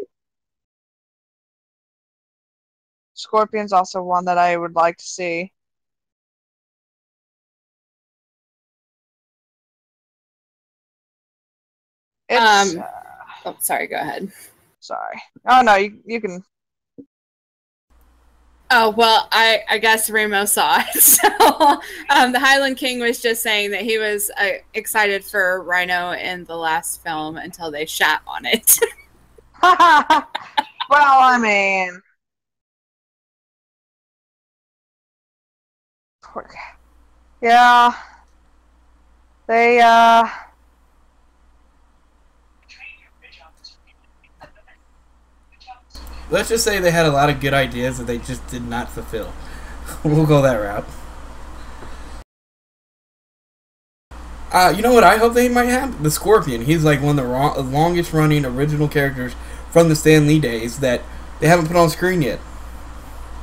Scorpion's also one that I would like to see. Sorry, go ahead. Sorry. Oh, no, you can... Oh, well, I guess Remo saw it. So the Highland King was just saying that he was excited for Rhino in the last film until they shat on it. Well, I mean... Yeah. They, Let's just say they had a lot of good ideas that they just did not fulfill. We'll go that route. You know what I hope they might have? The Scorpion. He's like one of the longest running original characters from the Stan Lee days that they haven't put on screen yet.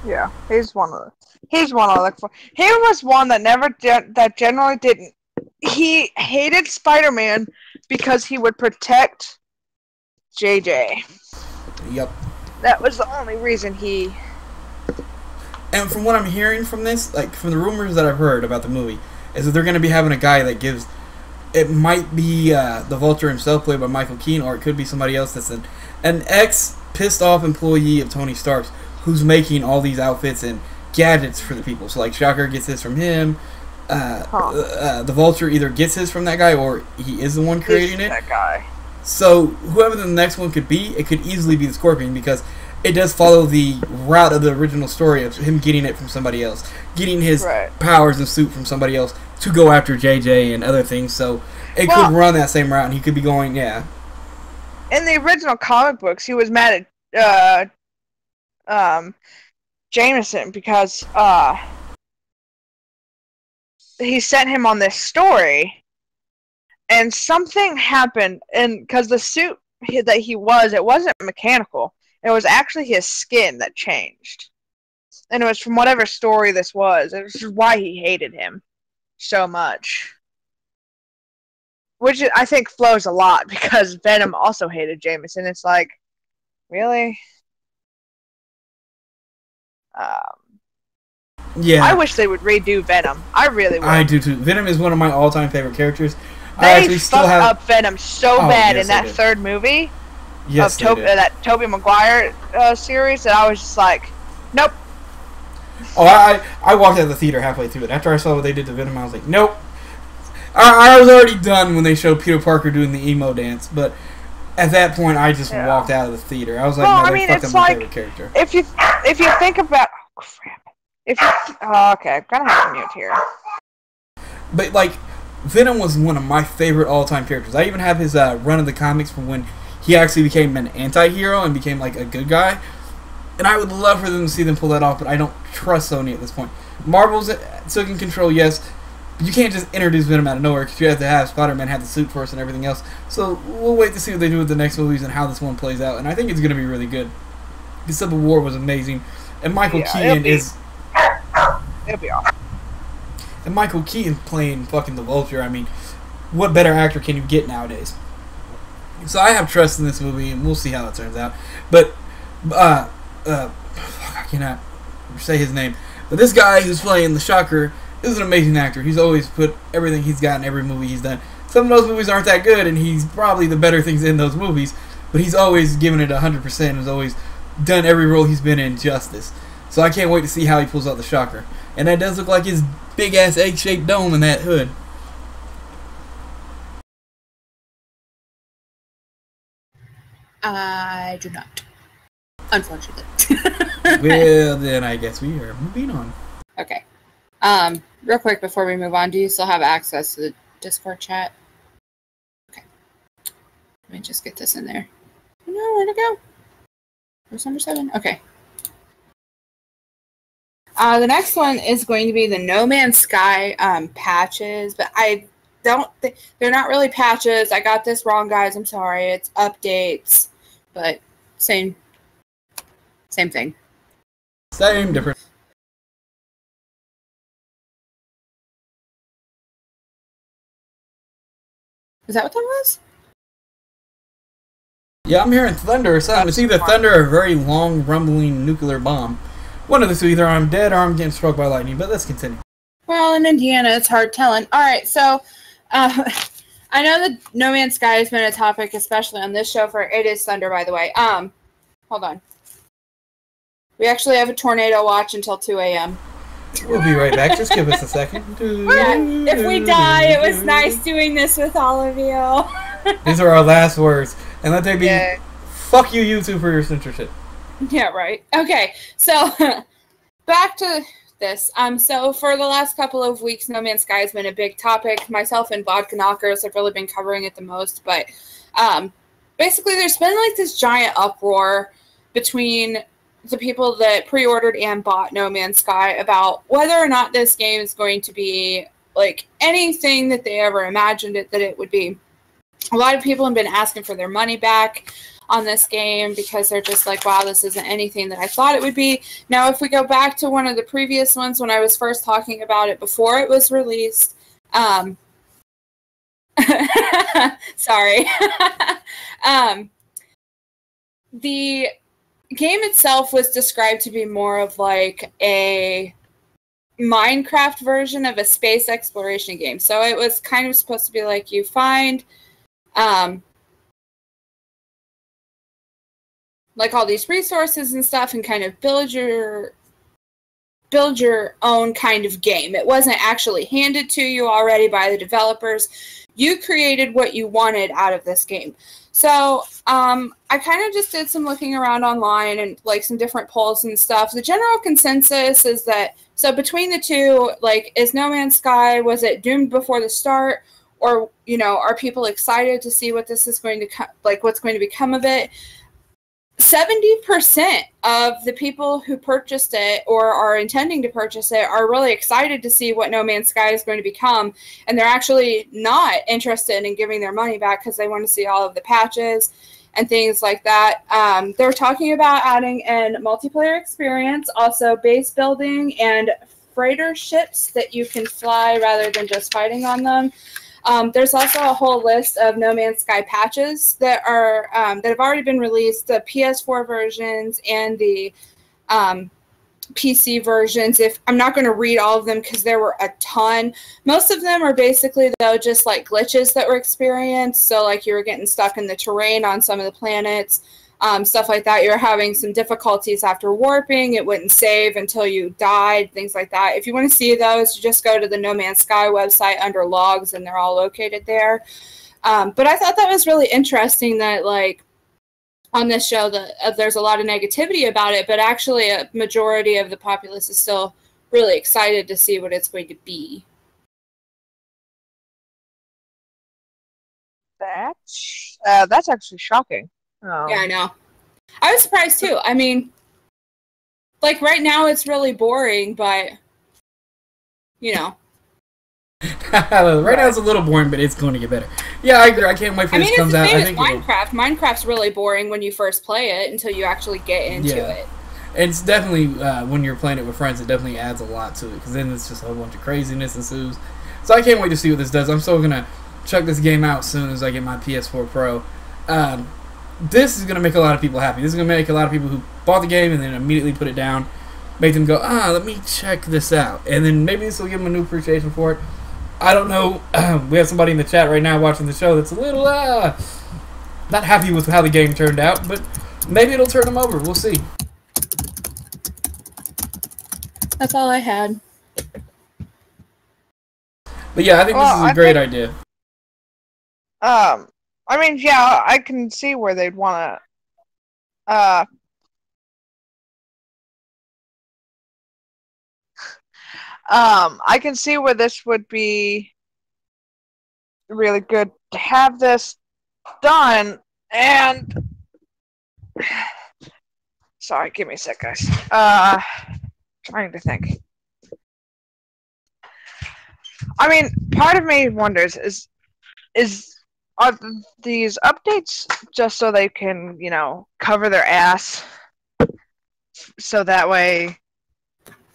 Yeah, he's one I look for. He was one that generally didn't. He hated Spider-Man because he would protect JJ. Yep. That was the only reason he... And from what I'm hearing from this, like from the rumors that I've heard about the movie, is that they're going to be having a guy that gives... It might be the Vulture himself, played by Michael Keaton, or it could be somebody else that's an ex-pissed-off employee of Tony Stark's who's making all these outfits and gadgets for the people. So, like, Shocker gets his from him. The Vulture either gets his from that guy or he is the one creating it. That guy. So whoever the next one could be, it could easily be the Scorpion because it does follow the route of the original story of him getting it from somebody else, getting his powers and suit from somebody else to go after JJ and other things. So it could run that same route, and he could be going, In the original comic books, he was mad at Jameson because he sent him on this story. And something happened, and because the suit that he was, it wasn't mechanical. It was actually his skin that changed. And it was from whatever story this was. It was why he hated him so much. Which I think flows a lot, because Venom also hated Jameson. It's like, really? Yeah. I wish they would redo Venom. I really would. I do too. Venom is one of my all-time favorite characters. They fucked up Venom so bad in that third movie of that Tobey Maguire series that I was just like, nope. Oh, I walked out of the theater halfway through it. After I saw what they did to Venom, I was like, nope. I was already done when they showed Peter Parker doing the emo dance, but at that point, I just walked out of the theater. I was like, no, they fucked up my favorite character. If you think about... Oh, crap. Okay, I'm gonna have to mute here. But, like... Venom was one of my favorite all-time characters. I even have his run of the comics from when he actually became an anti-hero and became like a good guy. And I would love for them to see them pull that off, but I don't trust Sony at this point. Marvel's still in control, yes, but you can't just introduce Venom out of nowhere because you have to have Spider-Man have the suit first and everything else. So we'll wait to see what they do with the next movies and how this one plays out. And I think it's going to be really good. The Civil War was amazing. And Michael Keaton is... It'll be awesome. And Michael Keaton playing fucking the Vulture. I mean, what better actor can you get nowadays? So I have trust in this movie, and we'll see how it turns out. But, I cannot say his name. But this guy who's playing the Shocker is an amazing actor. He's always put everything he's got in every movie he's done. Some of those movies aren't that good, and he's probably the better things in those movies. But he's always given it 100% and has always done every role he's been in justice. So I can't wait to see how he pulls out the Shocker. And that does look like his big-ass egg-shaped dome in that hood. I do not. Unfortunately. Well, then I guess we are moving on. Okay. Real quick before we move on, do you still have access to the Discord chat? Okay. Let me just get this in there. No, where'd it go? Where's number 7? Okay. The next one is going to be the No Man's Sky patches, but I don't think they're not really patches. I got this wrong, guys. I'm sorry. It's updates, but same thing. Same difference. Is that what that was? Yeah, I'm hearing thunder or something. It's either thunder or a very long, rumbling nuclear bomb. One of the two, either I'm dead or I'm getting struck by lightning, but let's continue. Well, in Indiana, it's hard telling. All right, so I know that No Man's Sky has been a topic, especially on this show, for It Is Thunder, by the way. Hold on. We actually have a tornado watch until 2 a.m. We'll be right back. Just give us a second. Yeah, if we die, it was nice doing this with all of you. These are our last words. And let they be, fuck you, YouTube, for your censorship. Yeah, right. Okay, so back to this. So for the last couple of weeks, No Man's Sky has been a big topic. Myself and Vodka Knockers have really been covering it the most. But basically, there's been like this giant uproar between the people that pre-ordered and bought No Man's Sky about whether or not this game is going to be like anything that they ever imagined that it would be. A lot of people have been asking for their money back on this game because they're just like, wow, this isn't anything that I thought it would be. Now, if we go back to one of the previous ones when I was first talking about it before it was released, sorry. The game itself was described to be more of like a Minecraft version of a space exploration game. So it was kind of supposed to be like you find like all these resources and stuff and kind of build your own kind of game. It wasn't actually handed to you already by the developers. You created what you wanted out of this game. So, I kind of just did some looking around online and like some different polls and stuff. The general consensus is that, so between the two, like, is No Man's Sky, was it doomed before the start? Or, you know, are people excited to see what this is going to, like, what's going to become of it? 70% of the people who purchased it or are intending to purchase it are really excited to see what No Man's Sky is going to become, and they're actually not interested in giving their money back because they want to see all of the patches and things like that. They're talking about adding an multiplayer experience, also base building and freighter ships that you can fly rather than just fighting on them. There's also a whole list of No Man's Sky patches that are that have already been released, the PS4 versions and the PC versions. If I'm not going to read all of them because there were a ton. Most of them are basically, though, just like glitches that were experienced. So like you were getting stuck in the terrain on some of the planets. Stuff like that. You're having some difficulties after warping. It wouldn't save until you died, things like that. If you want to see those, you just go to the No Man's Sky website under logs, and they're all located there. But I thought that was really interesting that, like, on this show, that there's a lot of negativity about it, but actually a majority of the populace is still really excited to see what it's going to be. That's actually shocking. Yeah, I know. I was surprised too. I mean, like right now it's really boring, but you know. Right now it's a little boring, but it's going to get better. Yeah, I agree. I can't wait for this to come out. I think Minecraft. Minecraft's really boring when you first play it until you actually get into it. And it's definitely, when you're playing it with friends, it definitely adds a lot to it, because then it's just a whole bunch of craziness ensues. So I can't wait to see what this does. I'm still going to check this game out as soon as I get my PS4 Pro. This is going to make a lot of people happy. This is going to make a lot of people who bought the game and then immediately put it down, make them go, let me check this out. And then maybe this will give them a new appreciation for it. I don't know. We have somebody in the chat right now watching the show that's a little not happy with how the game turned out, but maybe it'll turn them over. We'll see. That's all I had. But yeah, I think this is a great idea. I mean, yeah, I can see where they'd want to, I can see where this would be really good to have this done, and, sorry, give me a sec, guys, trying to think. I mean, part of me wonders, are these updates just so they can, you know, cover their ass, so that way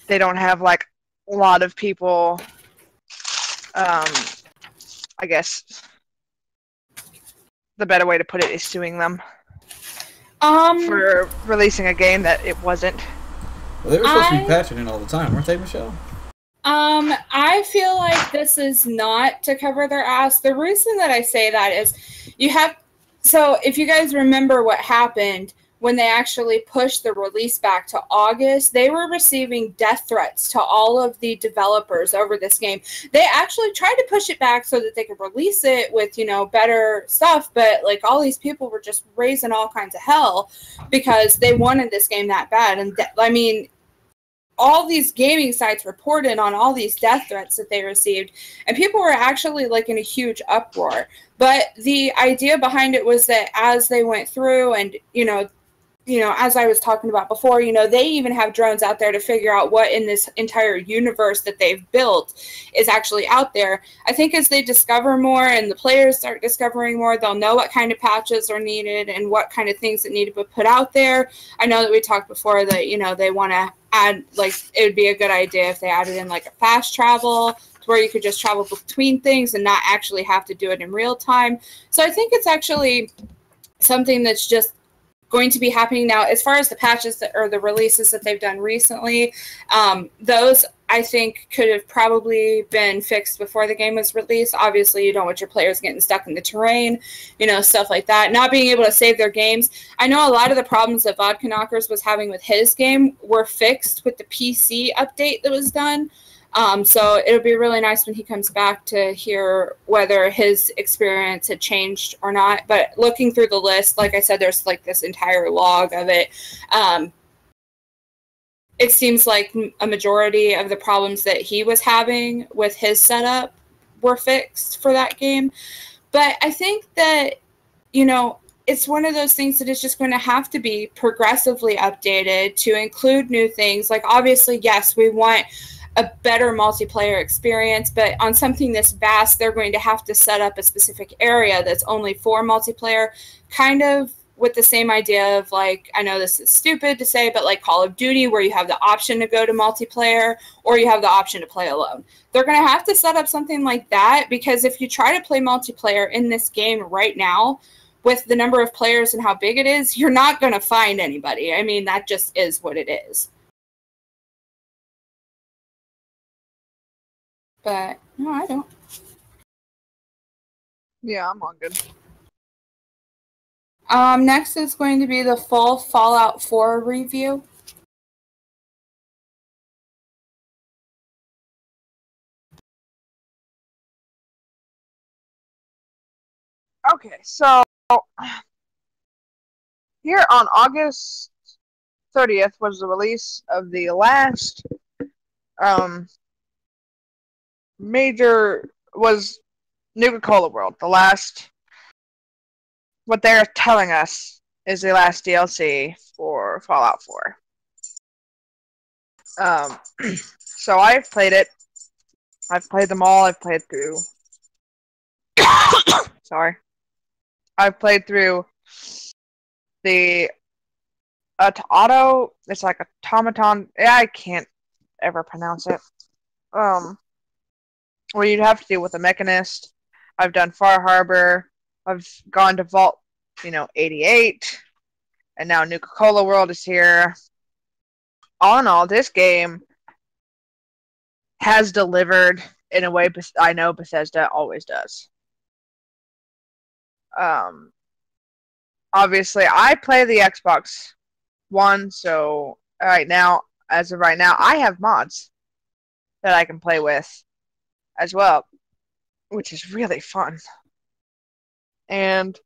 they don't have, like, a lot of people, I guess the better way to put it is suing them for releasing a game that it wasn't. Well, they were supposed to be patching it all the time, weren't they, Michelle? I feel like this is not to cover their ass. The reason that I say that is so if you guys remember what happened when they actually pushed the release back to August, they were receiving death threats to all of the developers over this game. They actually tried to push it back so that they could release it with, you know, better stuff, but like all these people were just raising all kinds of hell because they wanted this game that bad. And I mean, all these gaming sites reported on all these death threats that they received, and people were actually like in a huge uproar. But the idea behind it was that as they went through and, you know, as I was talking about before, you know, they even have drones out there to figure out what in this entire universe that they've built is actually out there. I think as they discover more and the players start discovering more, they'll know what kind of patches are needed and what kind of things that need to be put out there. I know that we talked before that, you know, they want to add, like, it would be a good idea if they added in like a fast travel to where you could just travel between things and not actually have to do it in real time. So I think it's actually something that's just going to be happening now. As far as the patches that, or the releases that they've done recently, those I think could have probably been fixed before the game was released. Obviously, you don't want your players getting stuck in the terrain, you know, stuff like that. Not being able to save their games. I know a lot of the problems that Vodka Knockers was having with his game were fixed with the PC update that was done. So it'll be really nice when he comes back to hear whether his experience had changed or not. But looking through the list, like I said, there's like this entire log of it. It seems like a majority of the problems that he was having with his setup were fixed for that game. But I think that, you know, it's one of those things that is just going to have to be progressively updated to include new things. Like, obviously, yes, we want a better multiplayer experience, but on something this vast, they're going to have to set up a specific area that's only for multiplayer, kind of with the same idea of, like, I know this is stupid to say, but like Call of Duty, where you have the option to go to multiplayer or you have the option to play alone. They're going to have to set up something like that, because if you try to play multiplayer in this game right now, with the number of players and how big it is, you're not going to find anybody. I mean, that just is what it is. But, no, I don't. Yeah, I'm all good. Next is going to be the full Fallout 4 review. Okay, so here on August 30th was the release of the last major was Nuka-Cola World. The last, what they're telling us is the last DLC for Fallout 4. So I've played it. I've played them all. I've played through. Sorry. I've played through the auto. It's like automaton. I can't ever pronounce it. Where you'd have to deal with a mechanist. I've done Far Harbor. I've gone to Vault, 88, and now Nuka-Cola World is here. All in all, this game has delivered in a way I know Bethesda always does. Obviously, I play the Xbox One, so as of right now, I have mods that I can play with as well, which is really fun. And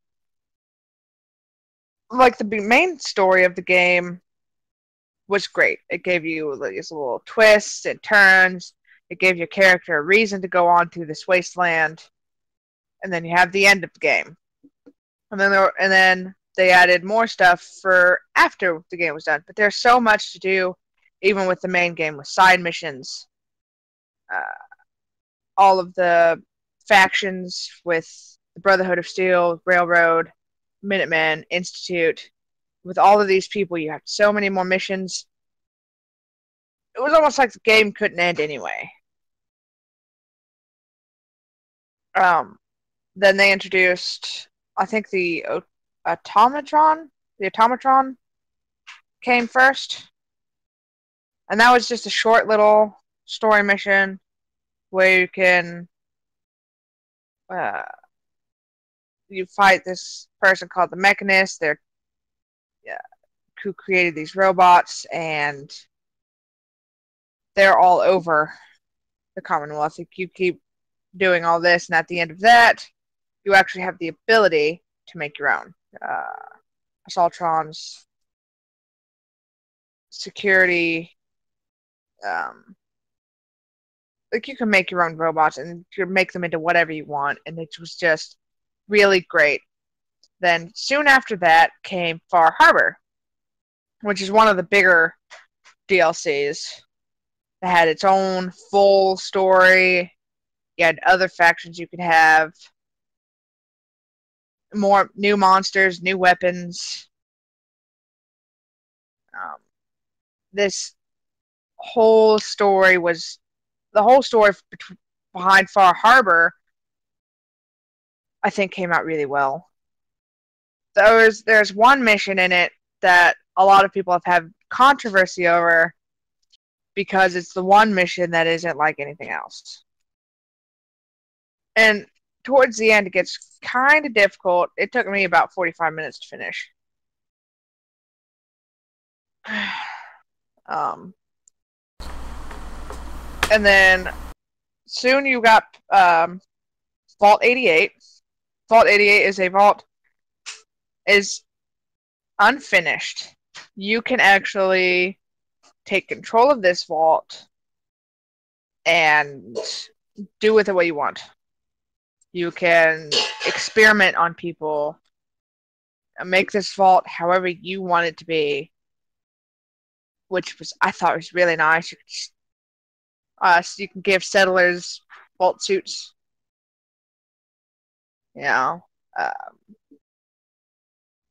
like the main story of the game was great. It gave you these little twists and turns. It gave your character a reason to go on through this wasteland. And then you have the end of the game. And then they added more stuff for after the game was done. But there's so much to do, even with the main game, with side missions. All of the factions with the Brotherhood of Steel, Railroad, Minutemen, Institute. With all of these people, you have so many more missions. It was almost like the game couldn't end anyway. Then they introduced, I think, the automatron. The automatron came first. And that was just a short little story mission where you can you fight this person called the Mechanist. They're who created these robots, and they're all over the Commonwealth. You keep doing all this, and at the end of that, you actually have the ability to make your own. Assaultrons, security, like you can make your own robots and you make them into whatever you want, and it was just really great. Then soon after that came Far Harbor, which is one of the bigger DLCs. It had its own full story. You had other factions you could have. More new monsters, new weapons. This whole story was the whole story behind Far Harbor. I think came out really well. There's one mission in it that a lot of people have had controversy over because it's the one mission that isn't like anything else. And towards the end, it gets kind of difficult. It took me about 45 minutes to finish. And then soon you got Vault 88. Vault 88 is a vault is unfinished. You can actually take control of this vault and do with it what you want. You can experiment on people, make this vault however you want it to be, which was I thought was really nice. So you can give settlers vault suits. You know,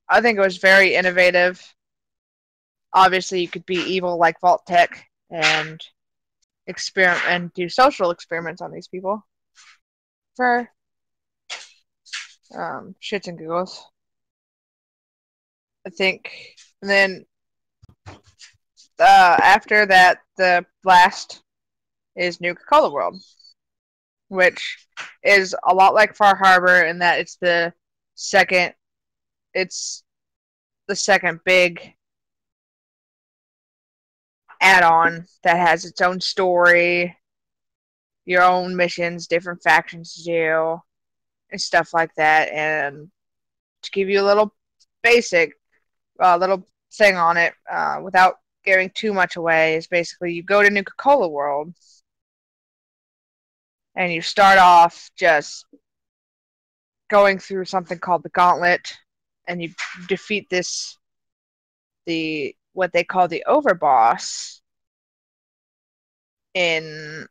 I think it was very innovative. Obviously, you could be evil like Vault Tech and experiment and do social experiments on these people for shits and giggles. I think, and then after that, the last is Nuka-Cola World, which is a lot like Far Harbor in that it's the second big add-on that has its own story, your own missions, different factions to do, and stuff like that. And to give you a little basic, little thing on it, without giving too much away, is basically you go to Nuka-Cola World, and you start off just going through something called the Gauntlet, and you defeat what they call the overboss over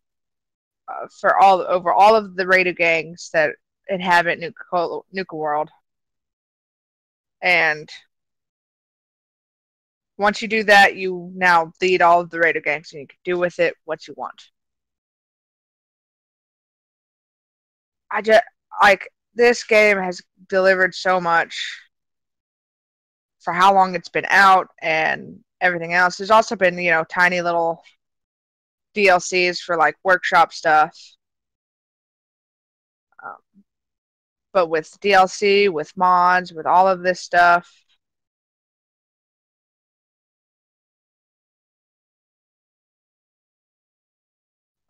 all of the raider gangs that inhabit Nuka World. And once you do that, you now lead all of the raider gangs, and you can do with it what you want. This game has delivered so much for how long it's been out and everything else. There's also been, tiny little DLCs for like workshop stuff. But with DLC, with mods, with all of this stuff,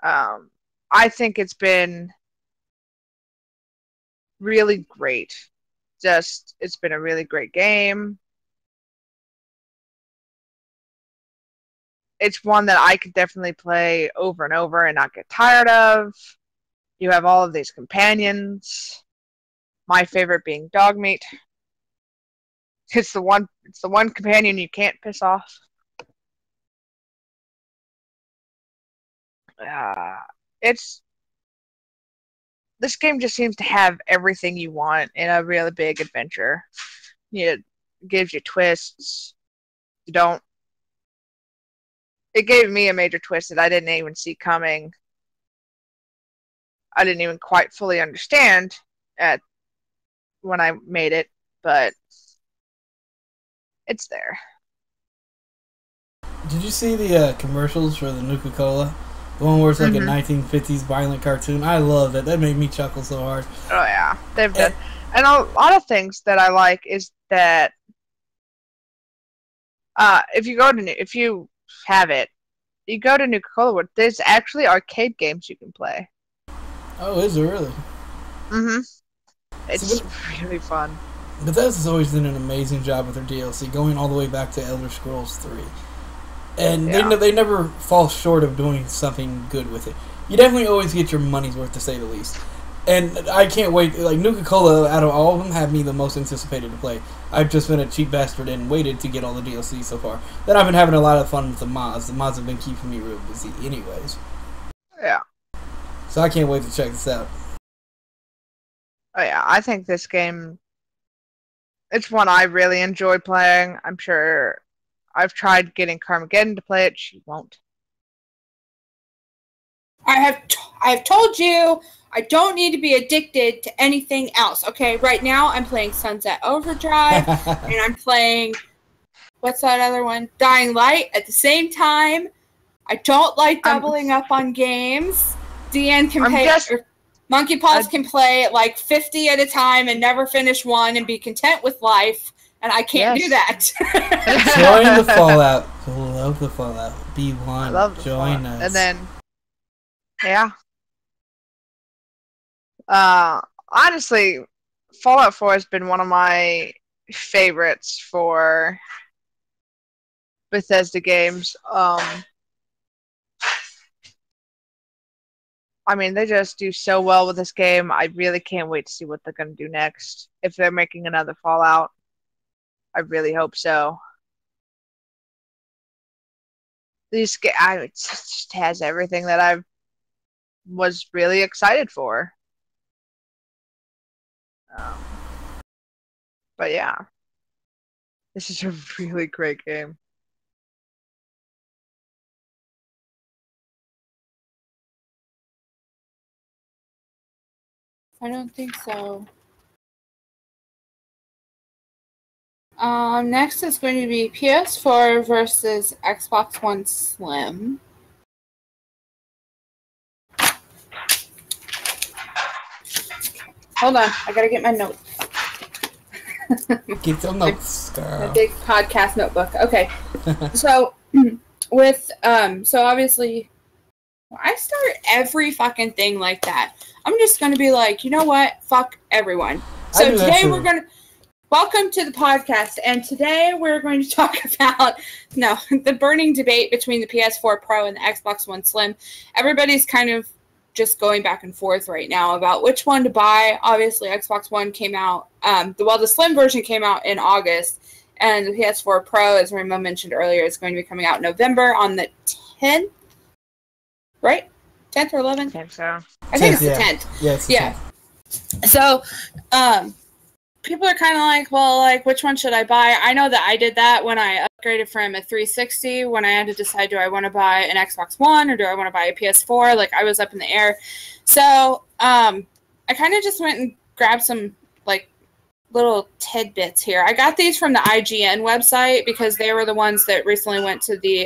I think it's been really great. It's been a really great game. It's one that I could definitely play over and over and not get tired of. You have all of these companions. My favorite being Dogmeat. It's the one companion you can't piss off. This game just seems to have everything you want in a really big adventure. It gives you twists. It gave me a major twist that I didn't even see coming. I didn't even quite fully understand when I made it, but it's there. Did you see the commercials for the Nuka-Cola? The one where it's like a 1950s violent cartoon. I love that. That made me chuckle so hard. Oh yeah, they've done. And a lot of things that I like is that if you have it, you go to Nuka-Cola World, there's actually arcade games you can play. Oh, is there really? It's really fun. Bethesda's always done an amazing job with their DLC, going all the way back to Elder Scrolls 3. And they never fall short of doing something good with it. You definitely always get your money's worth, to say the least. And I can't wait. Like, Nuka-Cola, out of all of them, have me the most anticipated to play. I've just been a cheap bastard and waited to get all the DLC so far. Then I've been having a lot of fun with the mods. The mods have been keeping me real busy anyways. Yeah. So I can't wait to check this out. Oh yeah, I think this game, it's one I really enjoy playing. I'm sure I've tried getting Carmageddon to play it. She won't. I have told you I don't need to be addicted to anything else. Okay, right now I'm playing Sunset Overdrive and I'm playing, what's that other one? Dying Light at the same time. I don't like doubling up on games. Deanne can Monkey Paws can play like 50 at a time and never finish one and be content with life, and I can't do that. Join the Fallout. Love the Fallout. Be one. Join us. And then Yeah. Honestly, Fallout 4 has been one of my favorites for Bethesda games. I mean, they just do so well with this game. I really can't wait to see what they're going to do next. If they're making another Fallout, I really hope so. It just has everything that I was really excited for. But yeah, this is a really great game. I don't think so. Next is going to be PS4 versus Xbox One Slim. Hold on, I gotta get my notes. Get your notes, girl. My big podcast notebook. Okay, so so obviously, I start every fucking thing like that. I'm just gonna be like, you know what? Fuck everyone. So today we're gonna. Welcome to the podcast, and today we're going to talk about the burning debate between the PS4 Pro and the Xbox One Slim. Everybody's kind of just going back and forth right now about which one to buy. Obviously, Xbox One came out, the Slim version came out in August, and the PS4 Pro, as Remo mentioned earlier, is going to be coming out in November on the 10th, right? 10th or 11th? I think so. I think it's the 10th. Yeah, it's the 10th. So, people are kind of like, well, like, which one should I buy? I know that I did that when I upgraded from a 360, when I had to decide, do I want to buy an Xbox One or do I want to buy a PS4? Like, I was up in the air. So, I kind of just went and grabbed some, like, little tidbits here. I got these from the IGN website because they were the ones that recently went to the,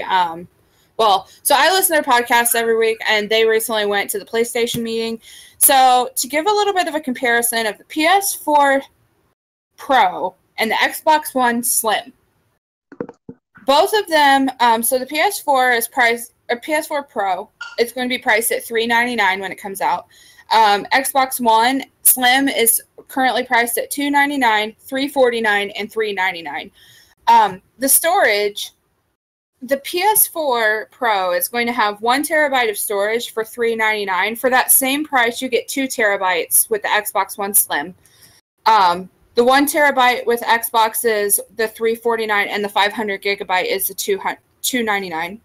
so I listen to their podcasts every week, and they recently went to the PlayStation meeting. So, to give a little bit of a comparison of the PS4 Pro and the Xbox One Slim. Both of them, so the PS4 is PS4 Pro, it's going to be priced at $399 when it comes out. Xbox One Slim is currently priced at $299, $349, and $399. The storage, the PS4 Pro is going to have 1 terabyte of storage for $399. For that same price, you get 2 terabytes with the Xbox One Slim. The 1 terabyte with Xbox is the $349, and the 500 gigabyte is the $299.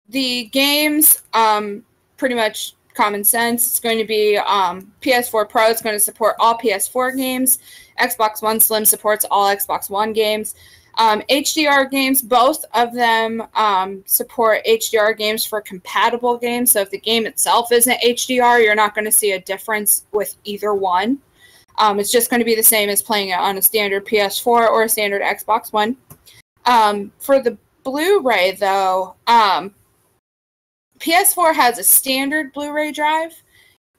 The games, pretty much common sense. It's going to be PS4 Pro. It's going to support all PS4 games. Xbox One Slim supports all Xbox One games. HDR games, both of them support HDR games for compatible games. So if the game itself isn't HDR, you're not going to see a difference with either one. It's just going to be the same as playing it on a standard PS4 or a standard Xbox One. For the Blu-ray, though, PS4 has a standard Blu-ray drive,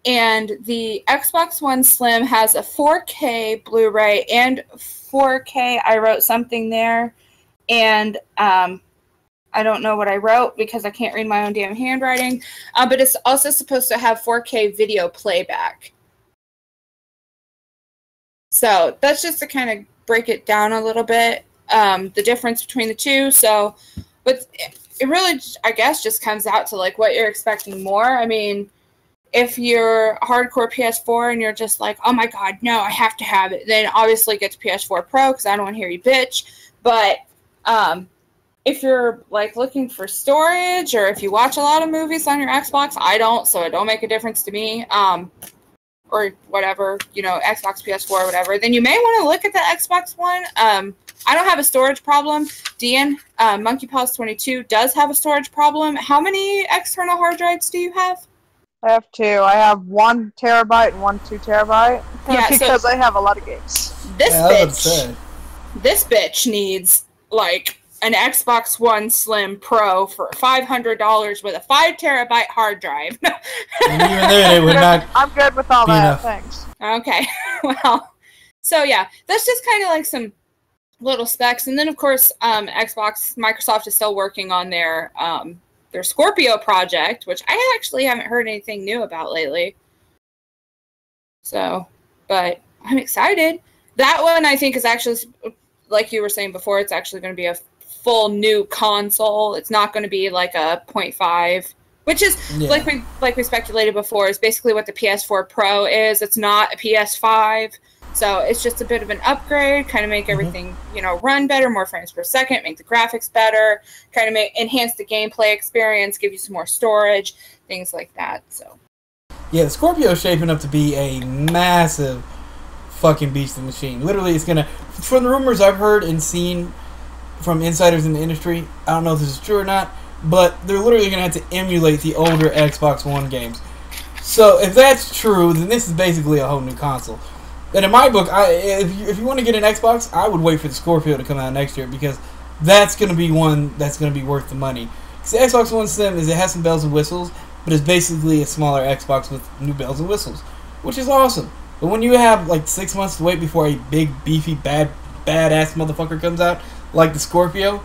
and the Xbox One Slim has a 4K Blu-ray and 4K. I wrote something there, and I don't know what I wrote because I can't read my own damn handwriting, but it's also supposed to have 4K video playback. So that's just to kind of break it down a little bit, the difference between the two. So, but it really, I guess, just comes out to like what you're expecting more. I mean, if you're a hardcore PS4 and you're just like, oh my god, no, I have to have it, then obviously get to PS4 Pro because I don't want to hear you bitch. But if you're like looking for storage, or if you watch a lot of movies on your Xbox, I don't, so it don't make a difference to me. Or whatever, Xbox, PS4, whatever, then you may want to look at the Xbox One. I don't have a storage problem. Dean, MonkeyPaws22 does have a storage problem. How many external hard drives do you have? I have 2. I have 1 terabyte and 1 2 terabyte. Yeah, because I have a lot of games. This bitch needs like an Xbox One Slim Pro for $500 with a 5 terabyte hard drive. And even then, it would not. I'm good with all that. Thanks. Okay. Well, so yeah, that's just kind of like some little specs, and then of course, Microsoft is still working on their their Scorpio project, which I actually haven't heard anything new about lately. So, but I'm excited. That one I think is actually, like you were saying before, it's actually going to be a full new console. It's not going to be like a 0.5, which is like we speculated before, is basically what the PS4 Pro is. It's not a PS5. So it's just a bit of an upgrade, kind of make everything, run better, more frames per second, make the graphics better, kind of enhance the gameplay experience, give you some more storage, things like that. So yeah, the Scorpio is shaping up to be a massive fucking beast of machine. Literally, it's gonna, from the rumors I've heard and seen from insiders in the industry, I don't know if this is true or not, but they're literally gonna have to emulate the older Xbox One games. So if that's true, then this is basically a whole new console. And in my book, if you want to get an Xbox, I would wait for the Scorpio to come out next year, because that's going to be one that's going to be worth the money. Because the Xbox One Slim it has some bells and whistles, but it's basically a smaller Xbox with new bells and whistles, which is awesome. But when you have like 6 months to wait before a big, beefy, badass motherfucker comes out, like the Scorpio,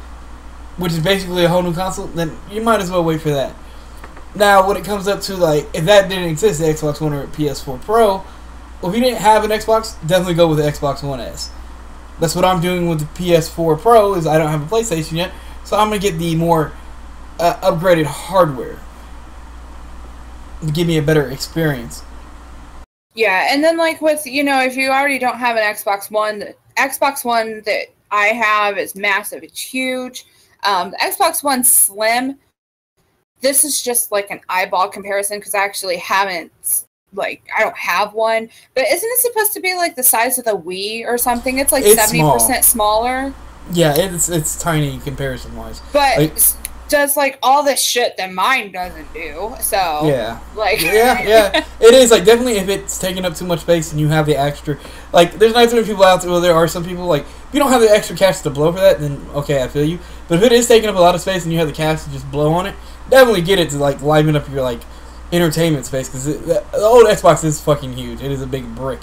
which is basically a whole new console, then you might as well wait for that. Now, when it comes up to, like, if that didn't exist, the Xbox One or PS4 Pro, well, if you didn't have an Xbox, definitely go with the Xbox One S. That's what I'm doing with the PS4 Pro, is I don't have a PlayStation yet, so I'm going to get the more upgraded hardware to give me a better experience. Yeah, and then, like, with, if you already don't have an Xbox One, the Xbox One that I have is massive. It's huge. The Xbox One Slim, this is just, like, an eyeball comparison, because I actually haven't... Like, I don't have one, but isn't it supposed to be like the size of the Wii or something? It's like 70% smaller. Yeah, it's tiny comparison wise, but does like all this shit that mine doesn't do. So yeah, like yeah, it is like definitely if it's taking up too much space and you have the extra, like there's not too many people out there. Well, there are some people like if you don't have the extra cash to blow for that, then okay, I feel you. But if it is taking up a lot of space and you have the cash to just blow on it, definitely get it to like liven up your like entertainment space, because the old Xbox is fucking huge. It is a big brick.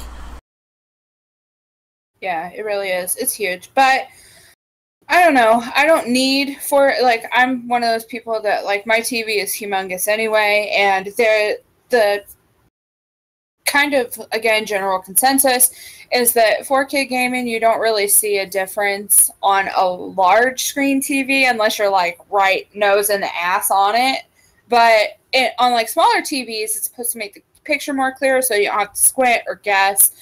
Yeah, it really is. It's huge. But I don't know. I don't need for like I'm one of those people that like my TV is humongous anyway, and the kind of again general consensus is that 4K gaming you don't really see a difference on a large screen TV unless you're like right nose in the ass on it. But on like smaller TVs, it's supposed to make the picture more clear, so you don't have to squint or guess.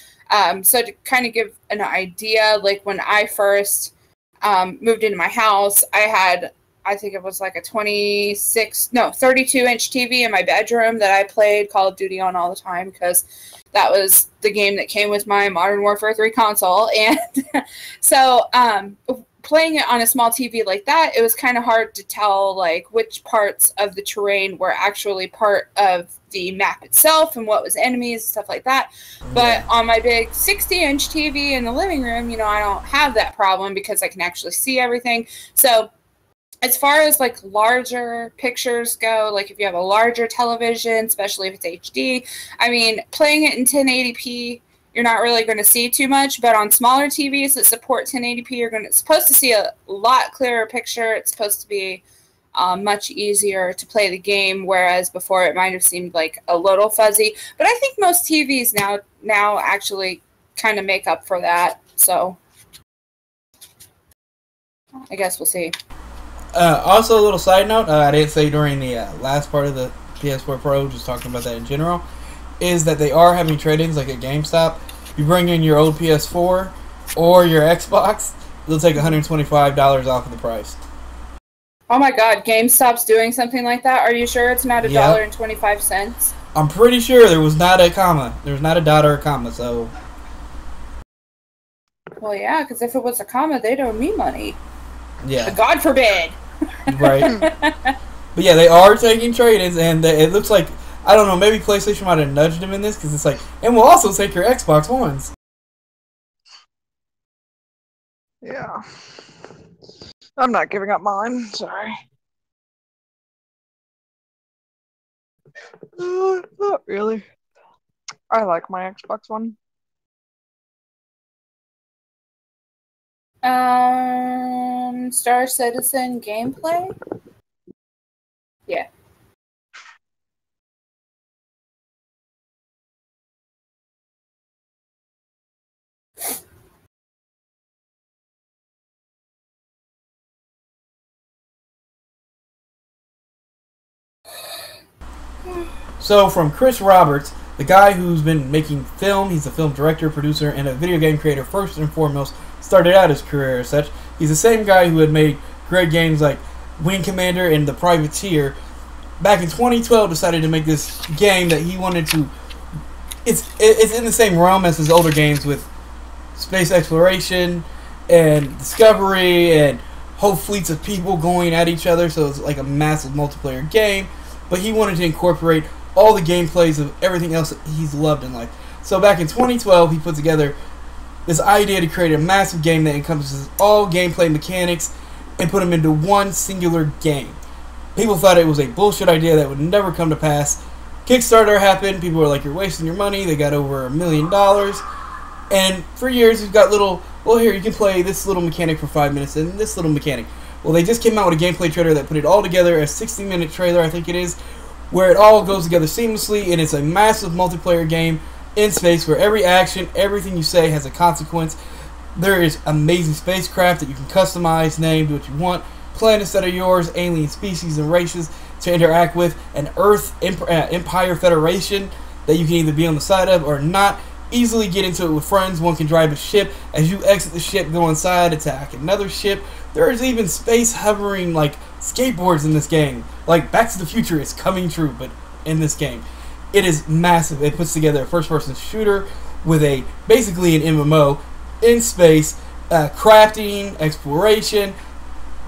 So to kind of give an idea, like when I first moved into my house, I think it was like a 32-inch TV in my bedroom that I played Call of Duty on all the time, because that was the game that came with my Modern Warfare 3 console. And so playing it on a small TV like that, it was kind of hard to tell like which parts of the terrain were actually part of the map itself and what was enemies and stuff like that. But on my big 60-inch TV in the living room, I don't have that problem because I can actually see everything. So as far as like larger pictures go, like if you have a larger television, especially if it's HD, I mean, playing it in 1080p, you're not really going to see too much, but on smaller TVs that support 1080p, you're supposed to see a lot clearer picture. It's supposed to be much easier to play the game, whereas before it might have seemed like a little fuzzy. But I think most TVs now actually kind of make up for that. So I guess we'll see. Also, a little side note, I didn't say during the last part of the PS4 Pro, just talking about that in general, is that they are having trade-ins like at GameStop. You bring in your old PS4 or your Xbox, they'll take $125 off of the price. Oh my god, GameStop's doing something like that? Are you sure it's not $1.25? I'm pretty sure there was not a comma. There was not a dot or a comma, so... Well, yeah, because if it was a comma, they'd owe me money. Yeah. God forbid! Right. But yeah, they are taking trade-ins, and it looks like, I don't know, maybe PlayStation might have nudged them in this, because it's like, and we'll also take your Xbox Ones. Yeah. I'm not giving up mine, sorry. Not really. I like my Xbox One. Star Citizen gameplay? Yeah. So from Chris Roberts, the guy who's been making film, he's a film director, producer, and a video game creator first and foremost, started out his career as such. He's the same guy who had made great games like Wing Commander and The Privateer. Back in 2012, decided to make this game that he wanted to. It's in the same realm as his older games with space exploration and discovery and whole fleets of people going at each other. So it's like a massive multiplayer game. But he wanted to incorporate all the gameplays of everything else that he's loved in life. So back in 2012, he put together this idea to create a massive game that encompasses all gameplay mechanics and put them into one singular game. People thought it was a bullshit idea that would never come to pass. Kickstarter happened. People were like, you're wasting your money. They got over $1 million. And for years, we've got little, well, here, you can play this little mechanic for 5 minutes and this little mechanic. Well, they just came out with a gameplay trailer that put it all together, a 60-minute trailer, I think it is, where it all goes together seamlessly, and it's a massive multiplayer game in space where every action, everything you say has a consequence. There is amazing spacecraft that you can customize, name, do what you want, planets that are yours, alien species and races to interact with, an Earth Empire Federation that you can either be on the side of or not. Easily get into it with friends. One can drive a ship. As you exit the ship, go inside, attack another ship. There's even space hovering, like, skateboards in this game. Like, Back to the Future is coming true, but in this game. It is massive. It puts together a first-person shooter with basically an MMO in space, crafting, exploration.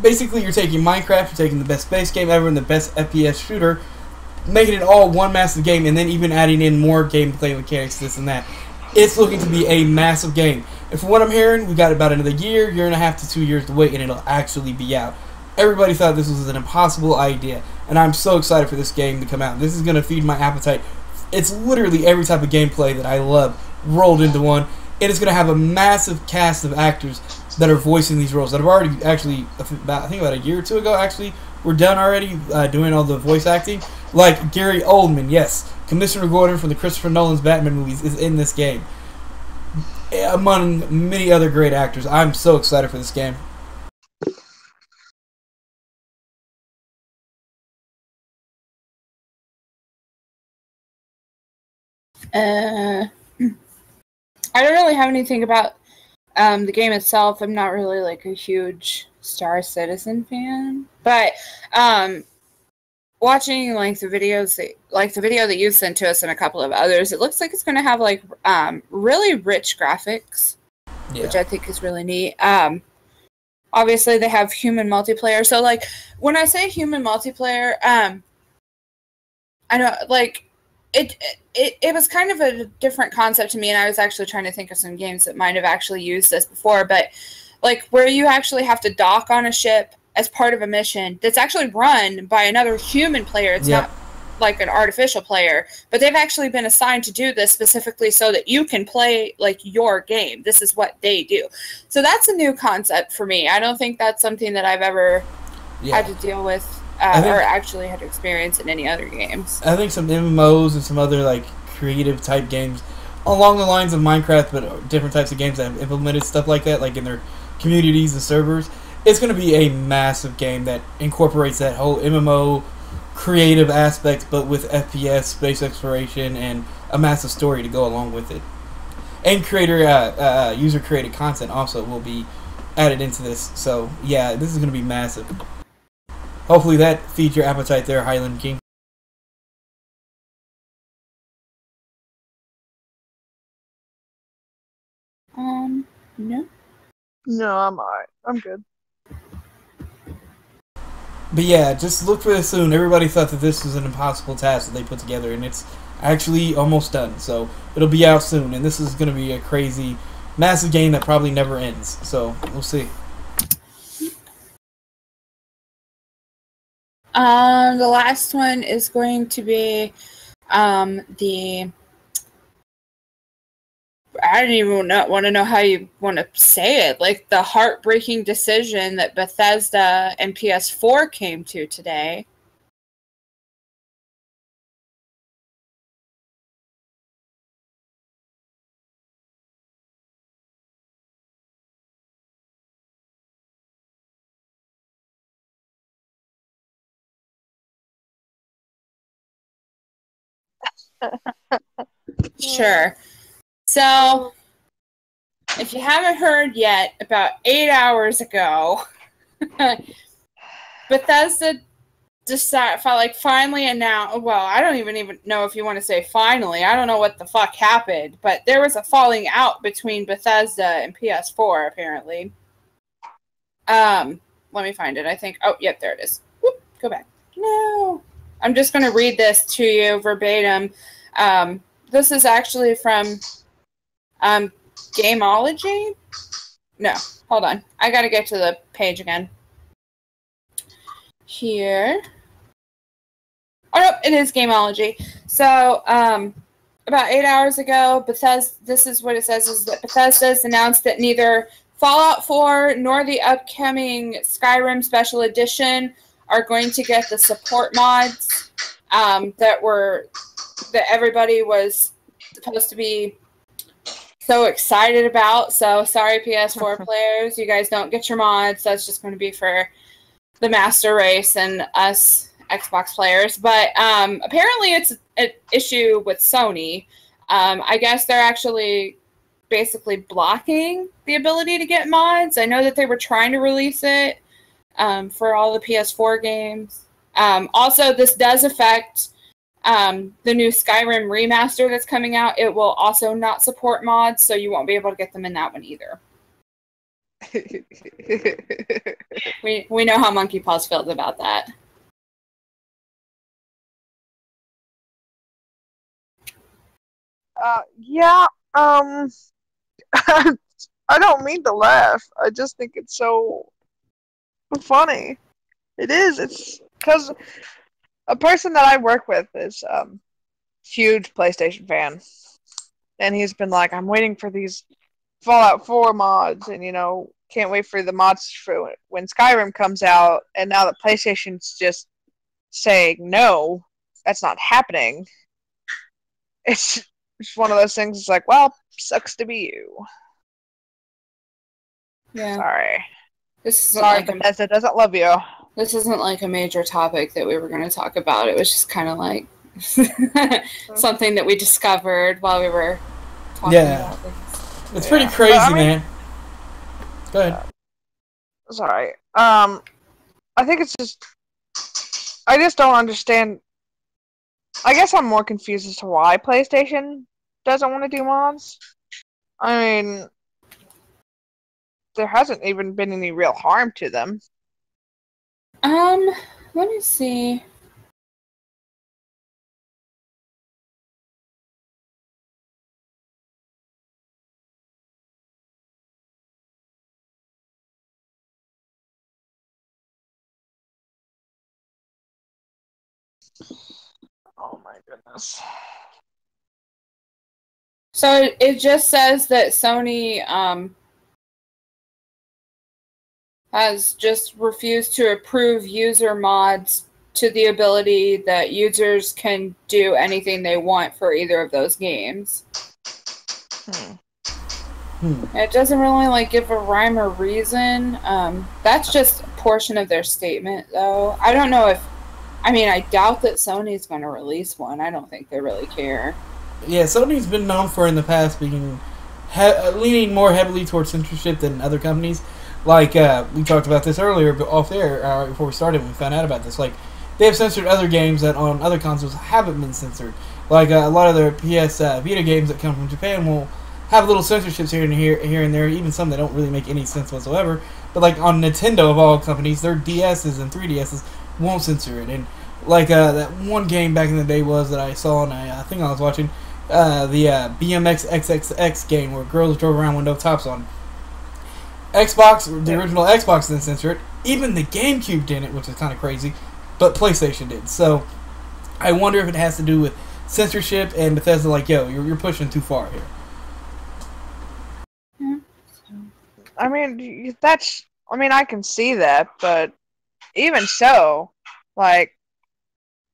Basically, you're taking Minecraft, you're taking the best space game ever and the best FPS shooter, making it all one massive game, and then even adding in more gameplay mechanics, this and that. It's looking to be a massive game. And from what I'm hearing, we got about another year and a half to 2 years to wait, and it'll actually be out. Everybody thought this was an impossible idea, and I'm so excited for this game to come out. This is going to feed my appetite. It's literally every type of gameplay that I love rolled into one, and it's going to have a massive cast of actors that are voicing these roles that have already actually, I think about a year or two ago, actually, were done already doing all the voice acting. Like Gary Oldman, yes. Commissioner Gordon from the Christopher Nolan's Batman movies is in this game. Among many other great actors. I'm so excited for this game. I don't really have anything about the game itself. I'm not really like a huge Star Citizen fan, but watching like the videos, like the video that you sent to us and a couple of others, it looks like it's going to have like really rich graphics, which I think is really neat. Obviously, they have human multiplayer. So like when I say human multiplayer, I know like it was kind of a different concept to me, and I was actually trying to think of some games that might have actually used this before, but like where you actually have to dock on a ship as part of a mission that's actually run by another human player. It's not like an artificial player, but they've actually been assigned to do this specifically so that you can play like your game. This is what they do. So that's a new concept for me. I don't think that's something that I've ever had to deal with or actually had to experience in any other games. I think some MMOs and some other like creative type games along the lines of Minecraft, but different types of games that have implemented stuff like that, like in their communities and servers. It's going to be a massive game that incorporates that whole MMO creative aspect, but with FPS, space exploration, and a massive story to go along with it. And user-created content also will be added into this. So, yeah, this is going to be massive. Hopefully that feeds your appetite there, Highland King. No. No, I'm alright. I'm good. But yeah, just look for this soon. Everybody thought that this was an impossible task that they put together, and it's actually almost done. So it'll be out soon, and this is going to be a crazy, massive game that probably never ends. So we'll see. The last one is going to be I don't even want to know how you want to say it. Like the heartbreaking decision that Bethesda and PS4 came to today. Sure. So, if you haven't heard yet, about 8 hours ago, Bethesda finally announced. Well, I don't even know if you want to say finally. I don't know what the fuck happened, but there was a falling out between Bethesda and PS4 apparently. Let me find it. I think. Oh, yep, there it is. Whoop, go back. No, I'm just going to read this to you verbatim. This is actually from Gameology. No, hold on. I got to get to the page again. Here. Oh, no, it is Gameology. So, about 8 hours ago, this is what it says, is that Bethesda has announced that neither Fallout 4 nor the upcoming Skyrim Special Edition are going to get the support mods that everybody was supposed to be so excited about. So, sorry, PS4 players, you guys don't get your mods. That's just going to be for the master race and us Xbox players, but apparently it's an issue with Sony. I guess they're actually basically blocking the ability to get mods. I know that they were trying to release it for all the PS4 games. Also, this does affect the new Skyrim remaster that's coming out. It will also not support mods, so you won't be able to get them in that one either. We know how Monkey Paws feels about that. Yeah, I don't mean to laugh. I just think it's so funny. It is. It's because a person that I work with is huge PlayStation fan, and he's been like, "I'm waiting for these Fallout 4 mods, and can't wait for the mods for when Skyrim comes out." And now that PlayStation's just saying no, that's not happening. It's one of those things. It's like, well, sucks to be you. Yeah. Sorry. Sorry, Bethesda doesn't love you. This isn't like a major topic that we were going to talk about. It was just kind of like something that we discovered while we were talking about this. It's pretty crazy, man. Go ahead. Sorry. I think it's just... I just don't understand... I guess I'm more confused as to why PlayStation doesn't want to do mods. I mean, there hasn't even been any real harm to them. Let me see. Oh my goodness. So it just says that Sony has just refused to approve user mods to the ability that users can do anything they want for either of those games. It doesn't really give a rhyme or reason. That's just a portion of their statement, though. I don't know if... I doubt that Sony's going to release one. I don't think they really care. Yeah, Sony's been known for in the past being leaning more heavily towards censorship than other companies. We talked about this earlier, but off there, before we started, we found out about this. They have censored other games that on other consoles haven't been censored. A lot of their PS Vita games that come from Japan will have little censorships here and there, even some that don't really make any sense whatsoever. But on Nintendo, of all companies, their DSs and 3DSs won't censor it. And that one game back in the day that I saw, and I think I was watching, the BMX XXX game where girls drove around with no tops on. Xbox, the original Xbox didn't censor it. Even the GameCube didn't, which is kind of crazy, but PlayStation did. So I wonder if it has to do with censorship and Bethesda you're pushing too far here. I can see that, but even so,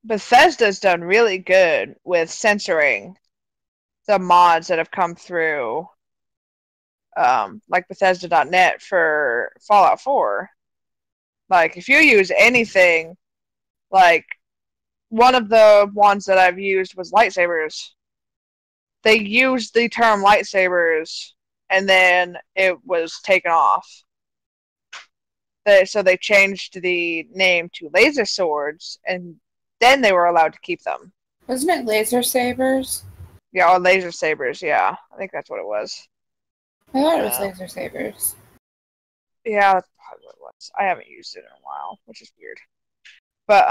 Bethesda's done really good with censoring the mods that have come through, Bethesda.net for Fallout 4. If you use anything one of the ones that I've used was lightsabers. They used the term lightsabers, and then it was taken off. So they changed the name to laser swords, and then they were allowed to keep them. Wasn't it laser sabers? Yeah, or laser sabers. Yeah, I think that's what it was. I thought it was laser sabers. Yeah, that's probably what it was. I haven't used it in a while, which is weird. But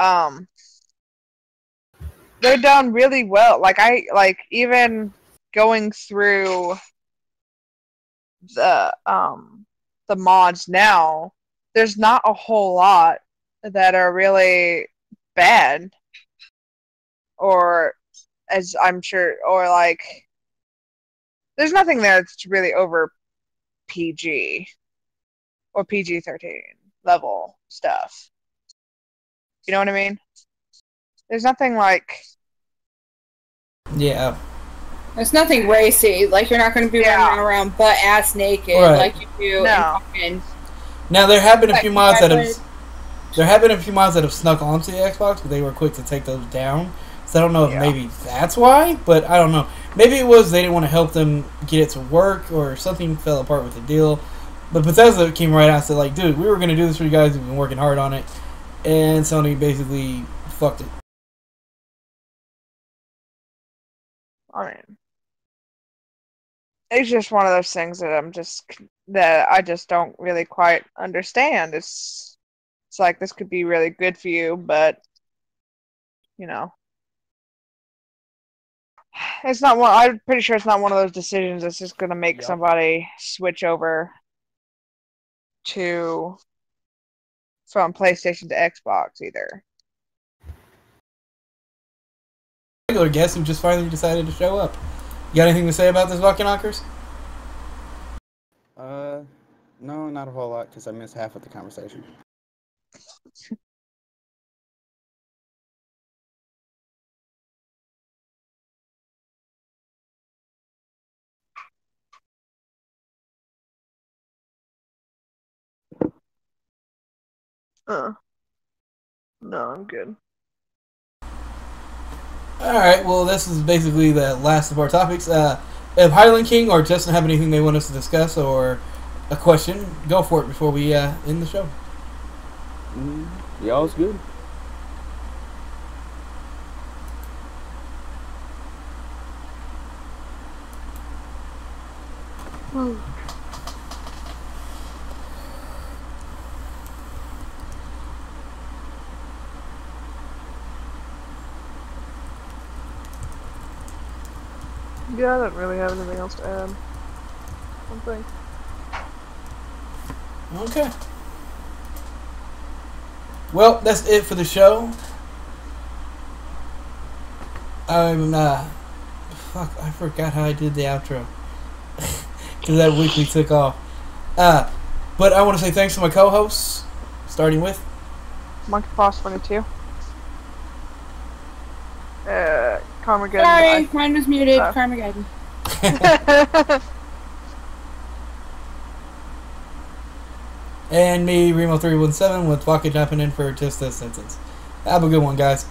they're done really well. Like even going through the mods now, there's not a whole lot that are really bad, or as I'm sure, or like there's nothing there that's really over PG or PG-13 level stuff. You know what I mean? There's nothing like... Yeah. There's nothing racy. Like, you're not going to be running around butt-ass naked like you do in fucking... Now, there have been a few mods that have... There have been a few mods that have snuck onto the Xbox, but they were quick to take those down. So I don't know if maybe that's why, but I don't know. Maybe it was they didn't want to help them get it to work, or something fell apart with the deal. But Bethesda came right out and said, like, dude, we were going to do this for you guys. We've been working hard on it. And Sony basically fucked it. I mean, it's just one of those things that I just don't really quite understand. It's like, this could be really good for you, but you know, it's not one. I'm pretty sure it's not one of those decisions that's just going to make somebody switch over from PlayStation to Xbox either. Regular guest who just finally decided to show up. You got anything to say about this, Knockers? No, not a whole lot, because I missed half of the conversation. No, I'm good. Alright, well, this is basically the last of our topics. If Highland King or Justin have anything they want us to discuss or a question, go for it before we end the show. Y'all's good. Yeah, I don't really have anything else to add. I think. Okay. Well, that's it for the show. Fuck, I forgot how I did the outro. Because that week we took off. But I want to say thanks to my co-hosts, starting with Monkey Foss 22. Carmageddon. Sorry, mine was muted. Carmageddon. And me, Remo317, with Vodka jumping in for just this sentence. Have a good one, guys.